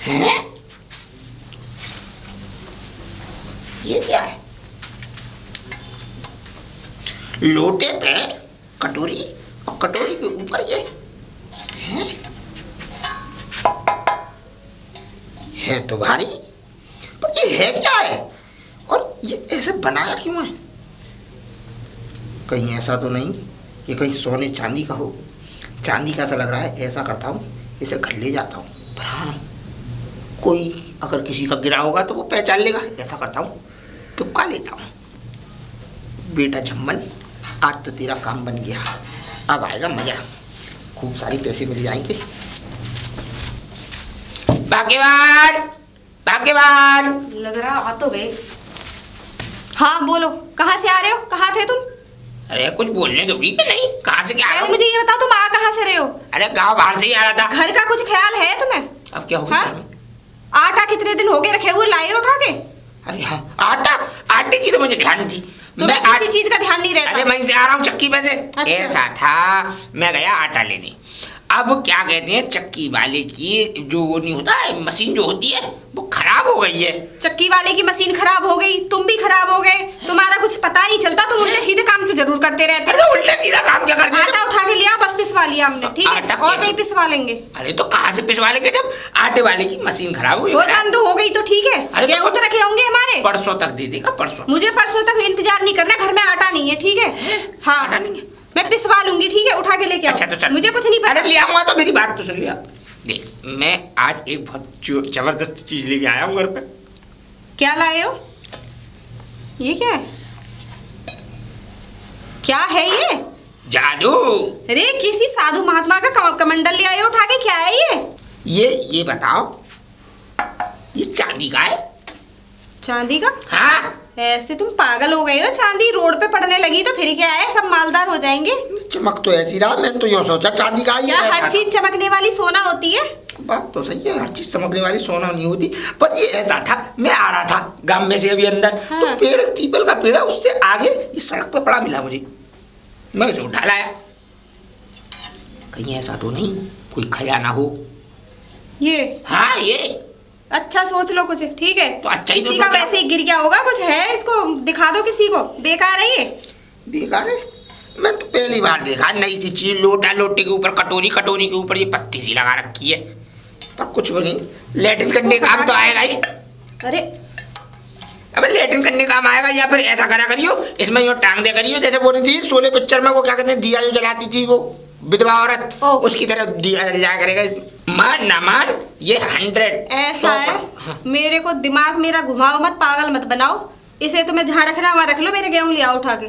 हैं? ये क्या है? लोटे पे कटोरी और कटोरी के ऊपर ये है तो भारी, पर ये है क्या है और ये ऐसे बनाया क्यों है? कहीं ऐसा तो नहीं ये कहीं सोने चांदी का हो? चांदी का सा लग रहा है। ऐसा करता हूँ, इसे घर ले जाता हूँ, पर हाँ कोई अगर किसी का गिरा होगा तो वो पहचान लेगा। ऐसा करता हूँ, तुक्का लेता हूँ। बेटा झम्मन, आज तो तेरा काम बन गया, अब आएगा मजा, खूब सारे पैसे मिल जाएंगे। भाग्यवान, भाग्यवान लग रहा आ तो गए। हाँ बोलो, कहाँ से आ रहे हो? कहाँ थे तुम? अरे कुछ बोलने दोगी कि नहीं? कहाँ से क्या आ रहे हो? मुझे ये बताओ, तुम आ कहाँ से रहे हो? अरे गांव बाहर से ही आ रहा था। घर का कुछ ख्याल है तुम्हें? अब क्या होगा? हाँ? आटा कितने दिन हो गए रखे हुए, लाए उठा के? अरे हाँ, आटा, आटे की तो मुझे ध्यान थी। तुम्हें किसी चीज का ध्यान नहीं रहता? अरे मैं से आ रहा हूँ चक्की पे से। अच्छा। ऐसा था, मैं गया आटा लेने। अब क्या कहते हैं, चक्की वाले की जो वो नहीं होता है, मशीन जो होती है वो खराब हो गई है। चक्की वाले की मशीन खराब हो गई, तुम भी खराब हो गए, तुम्हारा कुछ पता नहीं चलता, तुम उल्टे सीधे काम तो जरूर करते रहते हो। अरे उल्टा सीधा काम क्या कर दिया? आटा उठा के लिया, बस पिसवा लिया हमने, ठीक है? आटा और कैसे? नहीं पिसवा लेंगे। अरे तो कहाँ से पिसवा लेंगे जब आटे वाले की मशीन खराब हुई? वो जान दो हो गई तो ठीक है, अरे गेहूं तो रखे होंगे हमारे। परसों तक दे देगा, परसों। मुझे परसों तक इंतजार नहीं करना, घर में आटा नहीं है, ठीक है? हाँ आटा नहीं है? मैं पिसवा लूंगी, ठीक है? उठा के लेके आओ। अच्छा तो चल, मुझे कुछ नहीं पता। अरे ले आऊंगा तो मेरी बात तो सुन लिया। देख, मैं आज एक बहुत जबरदस्त चीज लेके आया हूँ घर पे। क्या लाए हो? ये क्या है? क्या है ये? जादू। अरे किसी साधु महात्मा का कमंडल ले आए हो उठा के, क्या है ये? ये बताओ, ये चांदी का है? चांदी का? हाँ। ऐसे तुम पागल हो गए हो? चांदी रोड पे पड़ने लगी तो फिर क्या है, सब मालदार हो जाएंगे। चमक तो ऐसी रहा, मैं तो यूं सोचा चांदी का ही है। हर चीज चमकने वाली सोना होती है? बात तो सही है, हर चीज चमकने वाली सोना नहीं होती, पर ये ऐसा था, मैं आ रहा था गांव में से अभी अंदर। हाँ। तो पेड़, पीपल का पेड़ है, उससे आगे ये सड़क पे पड़ा मिला मुझे, मैं इसे उठा लाया। कहीं ऐसा तो नहीं कोई खजाना हो? ये? हाँ ये। अच्छा सोच लो कुछ, ठीक है? तो अच्छा ही किसी सोचो का क्या? वैसे ही गिर गया होगा, कुछ है, इसको दिखा दो किसी को। बेकार है ये। बेकार है? मैं तो पहली बार देखा नई सी चीज, लोटा, लोटे के ऊपर कटोरी, कटोरी के ऊपर ये पत्ती सी लगा रखी है। पर कुछ भी नहीं, लैट्रिन करने काम तो आएगा ही। अरे अबे लैट्रिन करने काम आएगा, या फिर ऐसा करा करियो, इसमें यो टांग दिया करियो, जैसे वो नहीं थी शोले पिक्चर में, वो क्या कहते हैं, दिया जो जलाती थी वो विधवा औरत, उसकी तरह दिया जल जाया करेगा। मान ना मान, ये 100 ऐसा है। हाँ। मेरे को दिमाग मेरा घुमाओ मत, पागल मत बनाओ। इसे तुम्हें जहाँ रखना वहाँ रख लो, मेरे गेहूं लिया उठा के,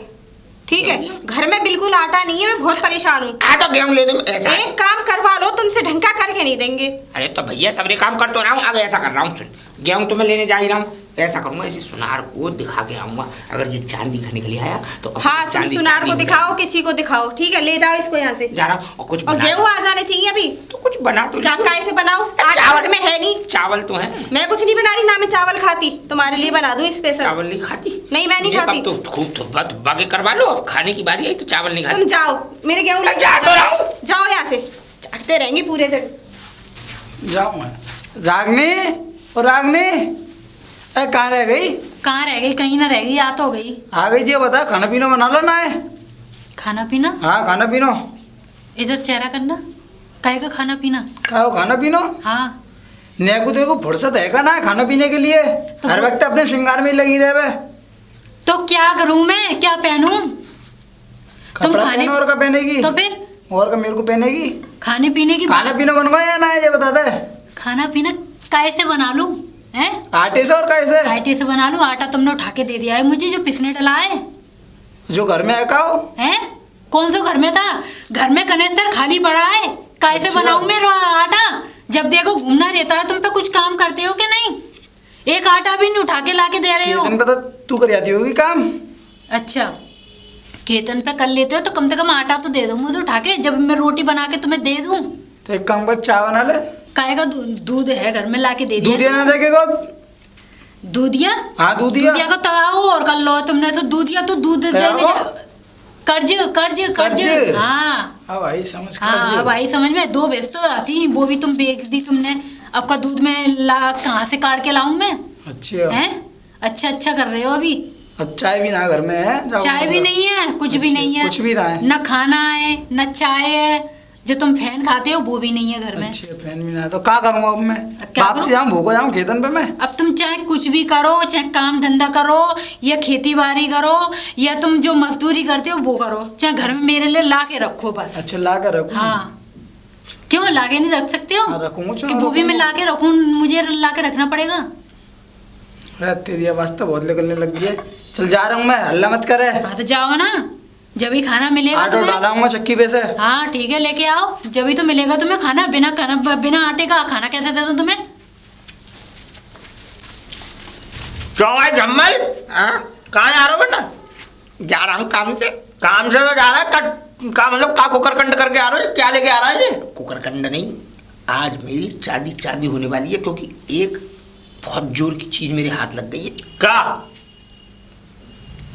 ठीक है? घर में बिल्कुल आटा नहीं है, मैं बहुत परेशान हूँ। तो गेहूं लेने में ऐसा एक काम करवा लो, तुमसे ढंग का करके नहीं देंगे। अरे तो भैया सबरे काम कर तो रहा हूँ, अब ऐसा कर रहा हूँ, सुन, गेहूं तो मैं लेने जा ही रहा हूँ, ऐसा करूंगा, इसे सुनार को दिखा के आऊंगा, अगर ये चांदी का निकल आया तो हाँ तुम सुनार को दिखाओ, किसी को दिखाओ, ठीक है? ले जाओ इसको यहाँ से। जा रहा हूँ। और कुछ और गेहूं आ जाने चाहिए अभी। तो कुछ बना तो क्या कैसे बनाओ? चावल में है नहीं। चावल तो है। मैं कुछ नहीं बना रही ना, मैं चावल खाती, तुम्हारे लिए बना दूं स्पेशल। चावल नहीं खाती? नहीं मैं नहीं खाती। तो खूब तो बागे करवा लो, अब खाने की बारी आई तो चावल नहीं खाती। तुम जाओ, मेरे गेहूं जा तो रहा हूँ। जाओ यहाँ से, चाटते रहेंगे पूरे दिन। जाऊँ मैं। रागनी, और रागनी, कहाँ रह गई? कहाँ रह गई? कहीं ना रह गई, आ तो गई। आ गई जी, बता, खाना पीना बना लो ना है। खाना पीना? हाँ खाना पीनो। इधर चेहरा करना, काहे का खाना पीना? खाओ खाना पीनो। हाँ नेकू देखो फुर्सत है का ना खाना पीने के लिए? तो हर वक्त अपने श्रृंगार में ही लगी रहे। तो क्या करूं मैं, क्या पहनूं? कपड़ा पहनो और का पहनेगी? तो फिर और का मेरे को पहनेगी? खाने पीने की खाना पीना बनवा या ना है ये बता दे। खाना पीना काहे से बना लूं? हैं? आटे से और कैसे? आटे से बना लूं। आटा तुमने उठा के दे दिया है मुझे, जो पिसने डला है। जो घर में है खाओ। हैं? कौन सा घर में था? घर में कनेस्तर खाली पड़ा है, काहे से अच्छा। बनाऊं मैं आटा? जब देखो घूमना रहता है, तुम पे कुछ काम करते हो कि नहीं? एक आटा भी नहीं उठा के ला के दे रहे हो। खेतन पे तो तू कर जाती होगी काम। अच्छा, खेतन पे कर लेते हो तो कम से कम आटा तो दे दो मुझे उठा के, जब मैं रोटी बना के तुम्हें दे दूं। तो एक काम कर, चाय बना ले। काहे का दूध है घर में, ला के दे दिया। दूधिया ना देखेगा? दूधिया? हाँ दूधिया। दूधिया का तवाओ और कर लो तुमने, तो दूधिया तो दूध देने कर्ज कर्ज कर्ज। हाँ हाँ भाई समझ हाँ भाई समझ में, 2 भैंस तो आती, वो भी तुम बेच दी तुमने। अब का दूध में कहाँ से काट के लाऊं मैं? अच्छा हैं? अच्छा अच्छा कर रहे हो अभी। अब चाय भी ना घर में है? जाओ चाय भी मतलब। नहीं है, कुछ भी अच्छा, नहीं है, कुछ भी ना है। न खाना है न चाय है, जो तुम फैन खाते हो वो भी नहीं है घर में। अच्छा फैन भी ना है तो क्या करूँगा अब मैं? क्या बाप से करूं? जाऊँ भूखो जाऊँ खेतन पे मैं? अब तुम चाहे कुछ भी करो, चाहे काम धंधा करो या खेती बाड़ी करो या तुम जो मजदूरी करते हो वो करो, चाहे घर में मेरे लिए ला के रखो बस। अच्छा ला कर रखूँ? हाँ, क्यों ला के नहीं रख सकते हो? हाँ, रखूंगा। कि वो भी मैं ला के रखूँ, मुझे ला के रखना पड़ेगा? अरे तेरी आवाज तो बहुत निकलने लग गई है। चल जा रहा हूँ मैं, हल्ला मत करे। हाँ तो जाओ ना, जब भी खाना मिलेगा आटो तुम्हें। डालाऊंगा चक्की पे से। हाँ ठीक है, लेके आओ, जब भी तो मिलेगा तुम्हें खाना। बिना आटे का खाना कैसे दे दूं तुम्हें? चौवा जम्मल, कहाँ जा रहा हो बेटा? जा रहा हूँ काम से। काम से तो जा रहा है, का मतलब का कुकरकंड करके आ रहा है? क्या लेके आ रहा है ये? कुकरकंड नहीं, आज मेरी चांदी होने वाली है, क्योंकि एक बहुत जोर की चीज मेरे हाथ लग गई है। क्या?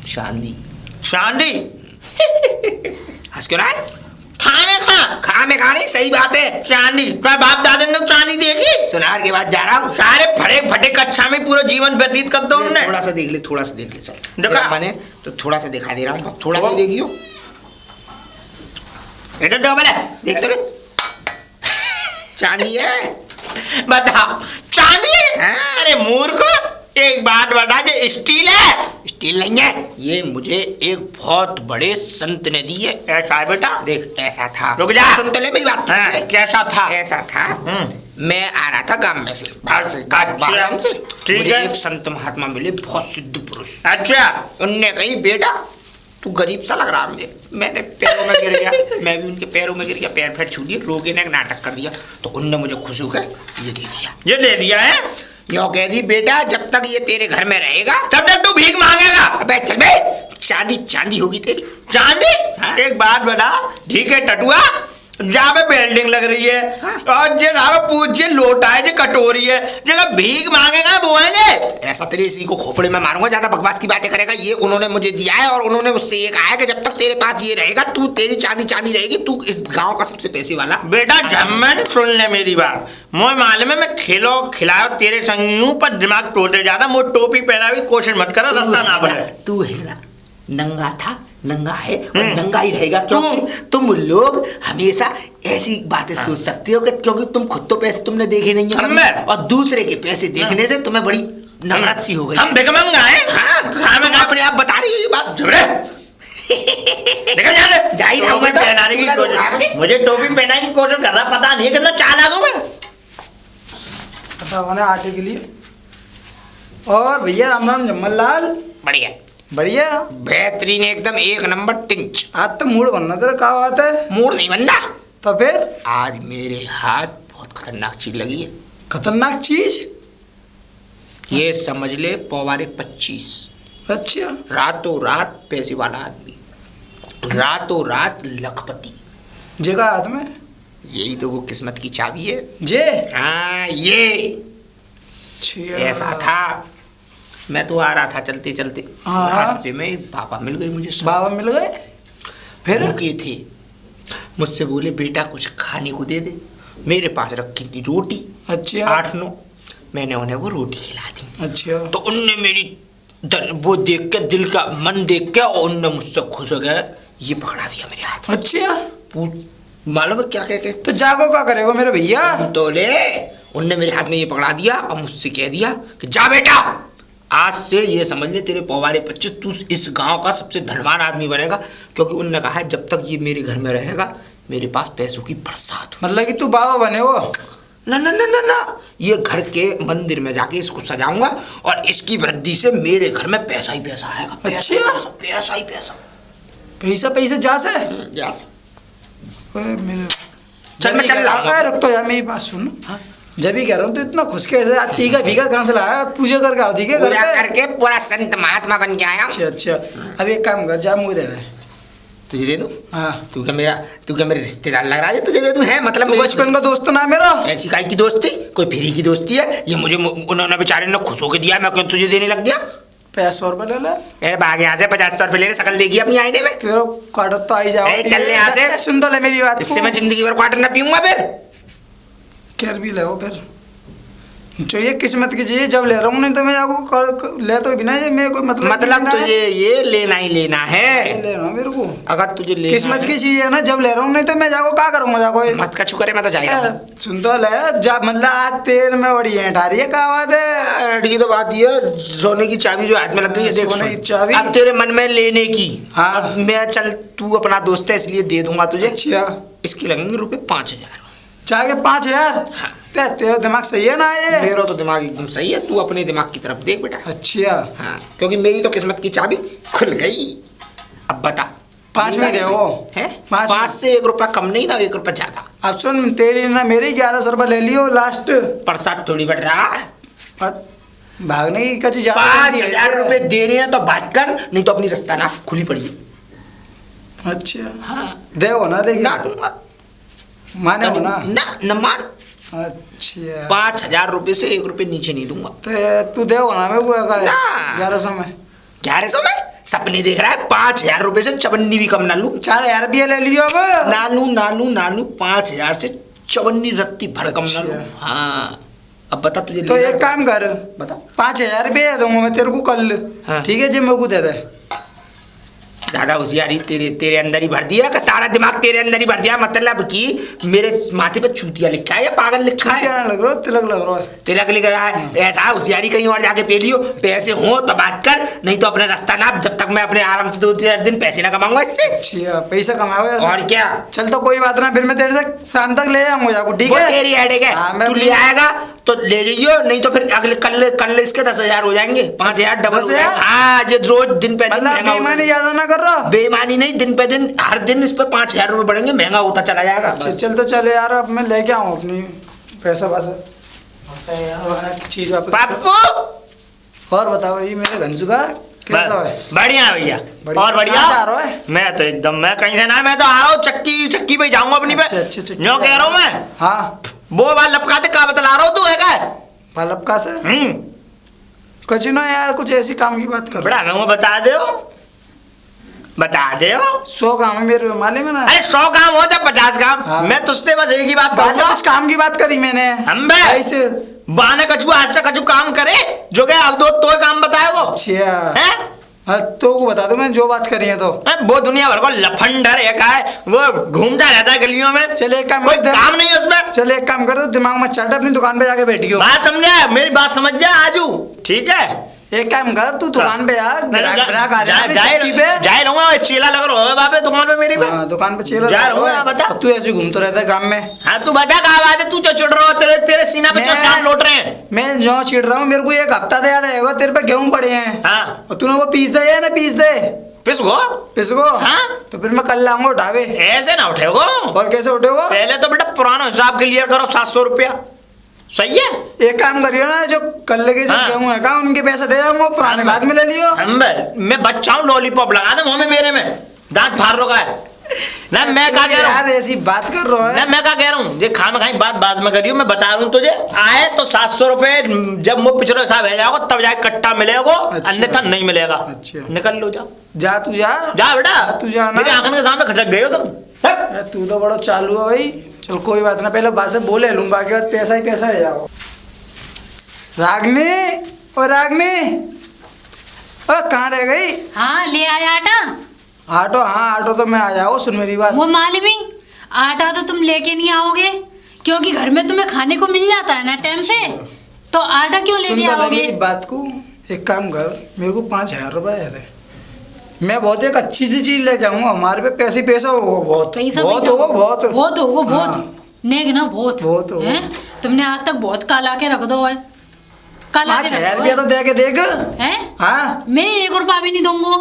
चांदी। चांदी? हंस क्यों रहा है? खा में खा नहीं, सही बात है। चांदी तुम्हारे बाप दादा ने चांदी देखी? सुनार के बाद जा रहा हूँ। सारे फटे कक्षा में पूरा जीवन व्यतीत कर दो उन्होंने। थोड़ा सा देख ले चल देखा मैंने तो थोड़ा सा दिखा दे रहा हूँ, बस थोड़ा सा देखियो। देख तो चांदी है। बताओ चांदी है? अरे मूर्ख, एक बात बता, ये स्टील है? स्टील नहीं है, ये मुझे एक बहुत बड़े संत ने दी है। ऐसा है बेटा? देख ऐसा था, रुक जा, सुन तो ले मेरी बात। कैसा था? ऐसा था, मैं आ रहा था गांव में से, बाहर से, गांव से, मुझे एक संत महात्मा मिले, बहुत सिद्ध पुरुष। अच्छा, उनने कही बेटा तू गरीब सा लग रहा है मुझे। मैंने पैरों में गिर गया, मैं भी उनके पैरों में गिर गया, पैर फैर छू लिए, रोगे ने एक नाटक कर दिया, तो उनने मुझे खुश होकर ये दे दिया। ये दे दिया है? यो कह दी बेटा जब तक ये तेरे घर में रहेगा तब तक तू भीख मांगेगा। अबे चल बे, चांदी होगी तेरी। चांदी? हाँ? एक बात बता, ठीक है टटुआ, जहाँ पे बिल्डिंग लग रही है, हाँ? और जहाँ पे पूछिए लोटा है, जो कटोरी है, जगह भीख मांगेगा वो है ले। ऐसा तेरे इसी को खोपड़े में मारूंगा, ज्यादा बकवास की बातें करेगा। ये उन्होंने मुझे दिया है और उन्होंने मुझसे ये कहा है कि जब तक तेरे पास ये रहेगा तू तेरी चांदी रहेगी, तू इस गांव का सबसे पैसे वाला। बेटा जम्मन सुन ले मेरी बात, मोह मालूम है मैं खिलाओ तेरे संगियों पर दिमाग तोड़ते जाता, मुझ टोपी पहना भी कोशिश मत करो, रास्ता ना बने। तू है ना नंगा था, नंगा है और नंगा ही रहेगा, क्योंकि तुम लोग हमेशा ऐसी बातें सोच सकते हो कि क्योंकि तुम खुद तो पैसे तुमने देखे नहीं है और दूसरे के पैसे देखने से तुम्हें बड़ी नफरत सी हो गई। हम भिखमंगा हैं? हाँ, अपने आप बता रही है ये बात। निकल जा ही रहा हूं मैं तो। पहनाने की कोशिश, मुझे टोपी पहनाने की कोशिश कर रहा, पता नहीं कितना चालाक हूं मैं। पता होना आटे के लिए। और भैया राम राम जम्मल लाल। बढ़िया बढ़िया बेहतरीन एकदम एक नंबर टिंच। आज तो मूड बनना तेरा, क्या बात है? मूड नहीं बनना तो फिर? आज मेरे हाथ बहुत खतरनाक चीज लगी है। खतरनाक चीज? ये समझ ले, पौवारे 25। अच्छा, रातों रात पैसे वाला आदमी, रातों रात लखपति। जगह हाथ में? यही तो वो किस्मत की चाबी है जे। हाँ ये ऐसा था। मैं तो आ रहा था चलते चलते, रास्ते में बाबा मिल गए मुझे। बाबा मिल गए? फिर रुके थे, मुझसे बोले बेटा कुछ खाने को दे दे। मेरे पास रखी थी रोटी, अच्छा 8-9, मैंने उन्हें वो रोटी खिला दी। अच्छा, तो उनने मेरी वो देख के, दिल का मन देख के, और उनने मुझसे खुश हो गए, ये पकड़ा दिया मेरे हाथ में। अच्छा, मालूम है क्या कह के? तो जागो क्या करेगा मेरे भैया? तो ले, उनने मेरे हाथ में ये पकड़ा दिया और मुझसे कह दिया कि जा बेटा, आज से ये समझ ले तेरे पौवारे 25, तू इस गांव का सबसे धनवान आदमी बनेगा, क्योंकि उनने कहा है जब तक ये मेरे घर में रहेगा मेरे पास पैसों की बरसात। मतलब कि तू बाबा बने हो? ना ना ना ना ना, ये घर के मंदिर में जाके इसको सजाऊंगा और इसकी वृद्धि से मेरे घर में पैसा ही पैसा आएगा। अच्छा, पैसा ही पैसा। पैसा जा से? मेरे चल मैं चल रहा हूँ। रुक तो यार, मेरी बात सुन। जब ही कह रहा हूँ तो इतना खुश कैसे? टीका भीगा कहाँ से लाया? पूजा करके आओ, ठीक है? पूजा करके पूरा संत महात्मा बन के आया। अच्छा अच्छा, अब एक काम कर, जा मुझे दे दे। तुझे दे दूं? हाँ। तू क्या मेरे रिश्तेदार लग रहा है? तुझे दे दूं? है मतलब बचपन का दोस्त ना मेरा? ऐसी काहे की दोस्ती? कोई फ्री की दोस्ती है? ये मुझे उन्होंने बेचारे ने खुश होकर दिया, मैं क्यों तुझे देने लग गया? 500 रुपये ले ले। अरे भाग यहाँ से, 50 रुपये ले ले, शकल देगी अपनी आईने में। तेरा क्वार्टर तो आई जाओ। चल यहाँ से, सुन तो ले मेरी बात। इससे मैं जिंदगी भर क्वार्टर ना पीऊंगा। फिर कैर भी ले फिर। चाहिए किस्मत की चाहिए, जब ले रहा हूँ, नहीं तो मैं आपको ले तो बिना ये मेरे को मतलब तुझे ये लेना ही लेना है। लेना मेरे को, अगर तुझे लेना किस्मत की चीज है ना, जब ले रहा हूँ, नहीं तो मैं जाको क्या करूँगा जाको। मत कछु करे, मैं तो जाएगा। सुन तो ले, जब मतलब आज तेल में बड़ी है रही है, क्या बात है। ये तो बात ये है, सोने की चाबी जो हाथ में लगती है, देख सोने की चाबी अब तेरे मन में लेने की। हाँ। अब मैं चल, तू अपना दोस्त है इसलिए दे दूंगा तुझे। अच्छा, इसके लगेंगे रुपए 5000। चाह के 5000? हाँ। तेरा दिमाग सही है ना ये? मेरा तो दिमाग एकदम सही है, तू अपने दिमाग की तरफ देख बेटा। अच्छा हाँ, क्योंकि मेरी तो किस्मत की चाबी खुल गई। अब बता, 5 में दे वो है? पाँच 5 से 1 रुपया कम नहीं ना, 1 रुपया ज्यादा। अब सुन, तेरी ना मेरी 1100 रुपये ले लियो लास्ट। प्रसाद थोड़ी बढ़ रहा है। और भागने की कच्ची ज्यादा 5000 रुपए दे रहे हैं तो बात कर, नहीं तो अपनी रास्ता ना खुली पड़ी है। अच्छा हाँ, दे वो ना, लेकिन ना दूंगा, माने हो ना? ना मान। अच्छा 5000 रुपए से 1 रुपए नीचे नहीं दूंगा। तो तू दे वो ना मेरे को ना। 1100 में। 1100 में सपने देख रहा है? 5000 रुपए से चवन्नी भी कम ना लू। 4000 रुपये ले लियो अब। ना लू 5000 से चवन्नी रत्ती भर कम ना लू। अच्छा। हाँ, अब बता तुझे तो लेना एक है? काम कर, बता। 5000 रुपये दूंगा मैं तेरे को कल। हाँ। ठीक है जी, मेरे को दे दे। दादा होशियारी तेरे अंदर ही भर दिया का, सारा दिमाग तेरे अंदर ही भर दिया। मतलब कि मेरे माथे पे चूतिया लिखा है या पागल लिखा है? क्या लग रहा है, तिलक लग रहा है। तिलक लिख रहा है। ऐसा होशियारी कहीं और जाके पे लियो। पैसे हो तो बात कर, नहीं तो अपना रास्ता नाप, जब तक मैं अपने आराम से 2-3 दिन पैसे ना कमाऊंगा इससे। अच्छा पैसा कमाओ और क्या। चल तो कोई बात ना, फिर मैं तेरे से शाम तक ले जाऊंगा जाको, ठीक वो है? तेरी हेडेक है। हाँ, मैं तू भी- ले आएगा तो ले जाइयो, नहीं तो फिर अगले कल इसके 10,000 हो जाएंगे, 5,000 डबल हो 10,000? जाएंगे। हाँ, ये रोज दिन पे दिन मतलब महंगा होता बेईमानी है। ज्यादा ना कर रहा। बेईमानी नहीं, दिन पे दिन हर दिन इस पर 5,000 रुपए बढ़ेंगे, महंगा होता चला जाएगा। अच्छा बस। चल तो चले यार, अब मैं लेके आऊँ अपनी पैसा वैसा यार, चीज वापस। पप्पू और बताओ, ये मेरे घंसू का कैसा है? बढ़िया भैया, बढ़िया। और बढ़िया। कहाँ से आ रहा है? मैं तो एकदम, मैं कहीं से ना, मैं तो आ रहा हूँ चक्की पे जाऊंगा अपनी पे। अच्छा, चक्की जो कह रहा हूँ मैं, हाँ वो बाल लपकाते का बतला रहा हूँ, तू है क्या? पालप का से कुछ ना यार, कुछ ऐसी काम की बात कर। बड़ा मैं बता दे, बता दे। 100 काम है मेरे माले में ना। अरे 100 काम हो जाए 50 काम। हाँ। मैं तुझसे बस एक ही बात बाद में कहूंगा, कुछ काम की बात करी मैंने। हम बे ऐसे। बाने कछु आज से कछु काम करे जो क्या अब दो तो काम बताए वो अच्छा है। हाँ, तो को बता दो मैं जो बात करी है तो। वो दुनिया भर को लफंडर है, का है वो, घूमता रहता है गलियों में। चल एक काम कोई कर, काम नहीं है उसमें। चल एक काम कर दो, दिमाग मत चाट, अपनी दुकान पे जाके बैठियो। बात समझा, मेरी बात समझ जा आजू, ठीक है? एक काम कर, तू दुकान पे जा, ग्राहक आ जाए चक्की पे। जाए रहूंगा, चेला लग रहा है बाबे दुकान पे मेरी पे। हाँ, दुकान पे चेला जा लगा रहूंगा, हुआ है। बता। और तू ऐसे घूमता रहता है गांव में। हाँ तू बता कहाँ बात है, तू जो चिढ़ रहा हो, तेरे सीना पे जो मैं- सांप लौट रहे हैं। मैं जो चिढ़ रहा हूँ, मेरे को 1 हफ्ता तो याद आएगा, तेरे पे गेहूं पड़े हैं। हाँ, और तूने वो पीस दे या ना पीस दे? पिसगो। पिसको। हाँ। तो फिर मैं कल लाऊंगा उठावे। ऐसे ना उठेगो। और कैसे उठेगो? पहले तो बेटा पुराना हिसाब क्लियर करो, 700 रुपया सही है। एक काम करियो ना, जो कल के जो हाँ। गेहूं है का उनके पैसे दे जाऊंगा, पुराने बाद में ले लियो। मैं बच्चा हूँ, लॉलीपॉप लगा दे मुंह में मेरे में, दांत फाड़ रोका है ना। मैं क्या कह रहा यार हूँ ऐसी बात कर रहा ना, है। मैं क्या कह रहा हूँ, ये खाम खाई बात बाद में करियो। मैं बता रहा हूँ तुझे, आए तो 700 रुपए, जब मुँह पिछले हिसाब है जाओगे तब जाके कट्टा मिलेगा, अच्छा। अन्यथा नहीं मिलेगा। अच्छा। निकल लो, जा जा तू जा। जा बेटा, तू जा ना। मेरे आंखन के सामने खटक गए हो तुम। हट। यार, तू तो बड़ा चालू है भाई। चल कोई बात ना, पहले बात से बोले लूँ, बाकी बात पैसा ही पैसा है। जाओ रागनी, ओ रागनी, ओ कहाँ रह गई? हाँ ले आया आटा। ऑटो, हाँ ऑटो तो मैं आ जाओ। सुन मेरी बात। वो मालवी, आटा तो तुम लेके नहीं आओगे क्योंकि घर में तुम्हें खाने को मिल जाता है ना टाइम से, तो आटा क्यों सुन लेके तो ले आओगे? मेरी बात को। एक काम कर, मेरे को 5,000 रुपए दे, मैं बहुत एक अच्छी सी चीज ले जाऊंगा। हमारे पे पैसे पैसा होगा, बहुत पैसा बहुत पैसा होगा, बहुत बहुत होगा, बहुत हाँ। नेग ना, बहुत बहुत होगा। हैं? तुमने आज तक बहुत काला के रख दो है, काला के 5,000 रख रुपया तो दे के देख। दो है। हाँ मैं 1 रुपया भी नहीं दूंगा,